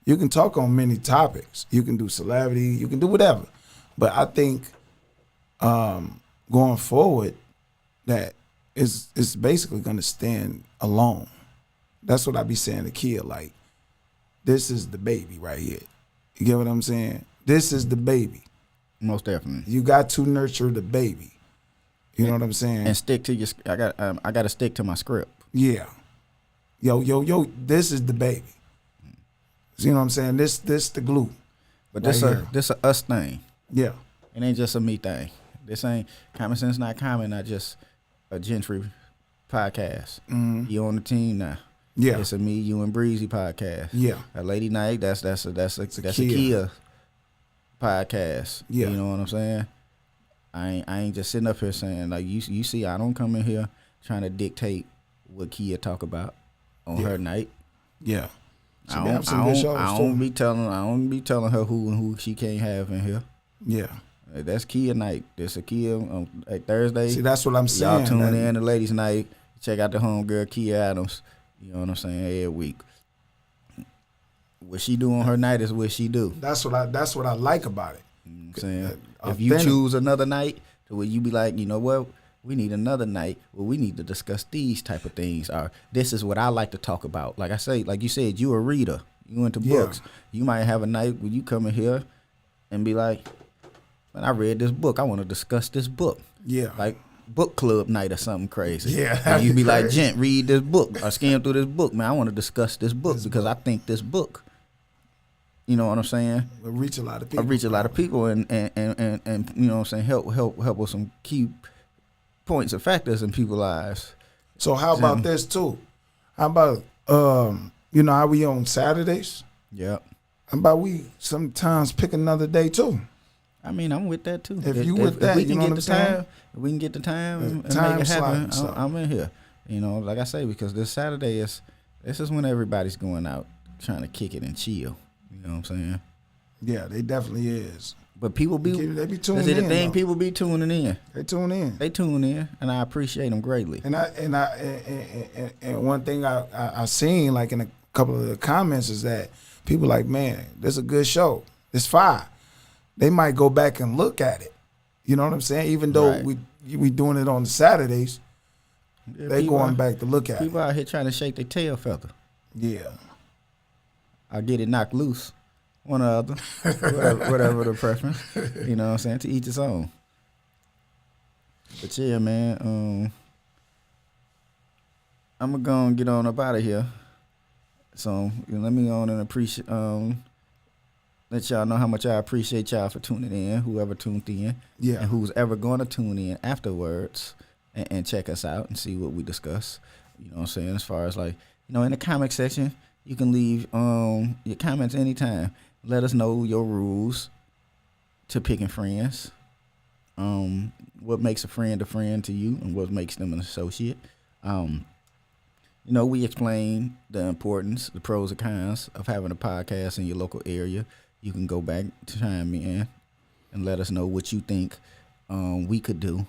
You can talk on many topics. You can do celebrity, you can do whatever. But I think going forward that is basically gonna stand alone. That's what I be saying to Kia, like, this is the baby right here. You get what I'm saying? This is the baby. Most definitely. You got to nurture the baby. You know what I'm saying? And stick to your. I got to stick to my script. Yeah. Yo. This is the baby. You know what I'm saying? This the glue. But right this a us thing. Yeah. It ain't just a me thing. This ain't Common Sense Not Common. Not just a Gentry podcast. Mm-hmm. You on the team now. Yeah. It's a me, you, and Breezy podcast. Yeah. A Lady Night. That's a Kia podcast. Yeah. You know what I'm saying? I ain't just sitting up here saying like you see I don't come in here trying to dictate what Kia talk about on her night. Yeah. I don't be telling her who and who she can't have in here. Yeah. That's Kia night. There's a Kia on Thursday. See, that's what I'm saying. Y'all tune in the ladies' night. Check out the homegirl Kia Adams. You know what I'm saying? Every week. What she do on her night is what she do. That's what I like about it. You know what I'm saying? If you choose another night to where you be like, you know what, we need another night where we need to discuss these type of things, or this is what I like to talk about. Like I say, like you said, you a reader. You into books. You might have a night where you come in here and be like, man, I read this book. I want to discuss this book. Yeah. Like book club night or something crazy. Yeah. And you be like, gent, read this book or scan through this book. Man, I want to discuss this book because I think this book, you know what I'm saying? Will reach a lot of people. I reach a lot of people and you know what I'm saying, help with some key points and factors in people's lives. So how about this too? How about you know how we on Saturdays? Yep. How about we sometimes pick another day too? I mean, I'm with that too. If we can get the time, if we can get the time and time make it happen, slot, I'm in here. You know, like I say, because this Saturday this is when everybody's going out trying to kick it and chill. You know what I'm saying? Yeah, they definitely is. But people be they be tuning in. in. The thing, people be tuning in. They tune in. They tune in, and I appreciate them greatly. And one thing I seen like in a couple of the comments is that people like, man, this is a good show. It's fire. They might go back and look at it. You know what I'm saying? Even though we doing it on the Saturdays, they going back to look at it. People out here trying to shake their tail feather. Yeah. I get it knocked loose. One or other. whatever the preference. You know what I'm saying? To each his own. But yeah, man, I'm gonna go and get on up out of here. So let me on and appreciate let y'all know how much I appreciate y'all for tuning in, whoever tuned in. Yeah. And who's ever gonna tune in afterwards and check us out and see what we discuss. You know what I'm saying? As far as like, you know, in the comment section, you can leave your comments anytime. Let us know your rules to picking friends. What makes a friend to you and what makes them an associate. You know, we explain the importance, the pros and cons of having a podcast in your local area. You can go back to chime in and let us know what you think we could do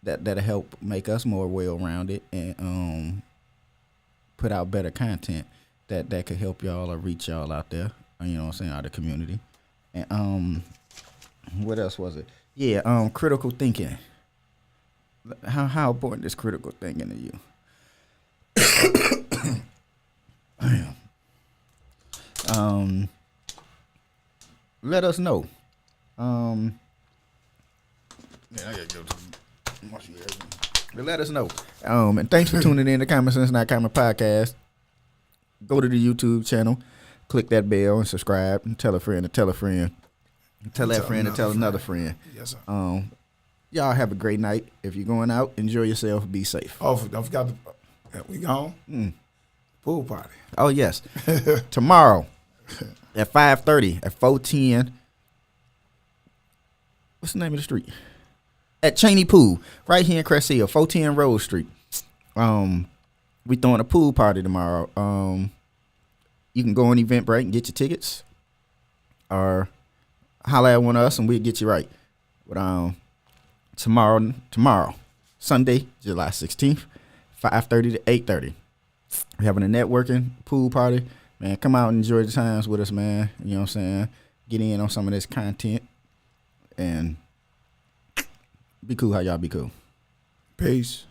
that'll help make us more well-rounded and put out better content that could help y'all or reach y'all out there, you know what I'm saying, out of the community. And what else was it? Yeah, critical thinking. How important is critical thinking to you? Let us know. Yeah, I gotta go to but let us know. And thanks for tuning in to Common Sense Not Common podcast. Go to the YouTube channel, click that bell and subscribe and tell a friend to tell a friend. Tell that friend to tell another friend. Yes, sir. Y'all have a great night. If you're going out, enjoy yourself. Be safe. Oh, don't forget we gone. Pool party. Oh yes, tomorrow at 5:30 at 410. What's the name of the street? At Cheney Pool, right here in Crest Hill, 410 Rose Street. We throwing a pool party tomorrow. You can go on Eventbrite and get your tickets, or holler at one of us and we'll get you right. But tomorrow, Sunday, July 16th, 5:30 to 8:30. We're having a networking pool party. Man, come out and enjoy the times with us, man. You know what I'm saying? Get in on some of this content and be cool how y'all be cool. Peace.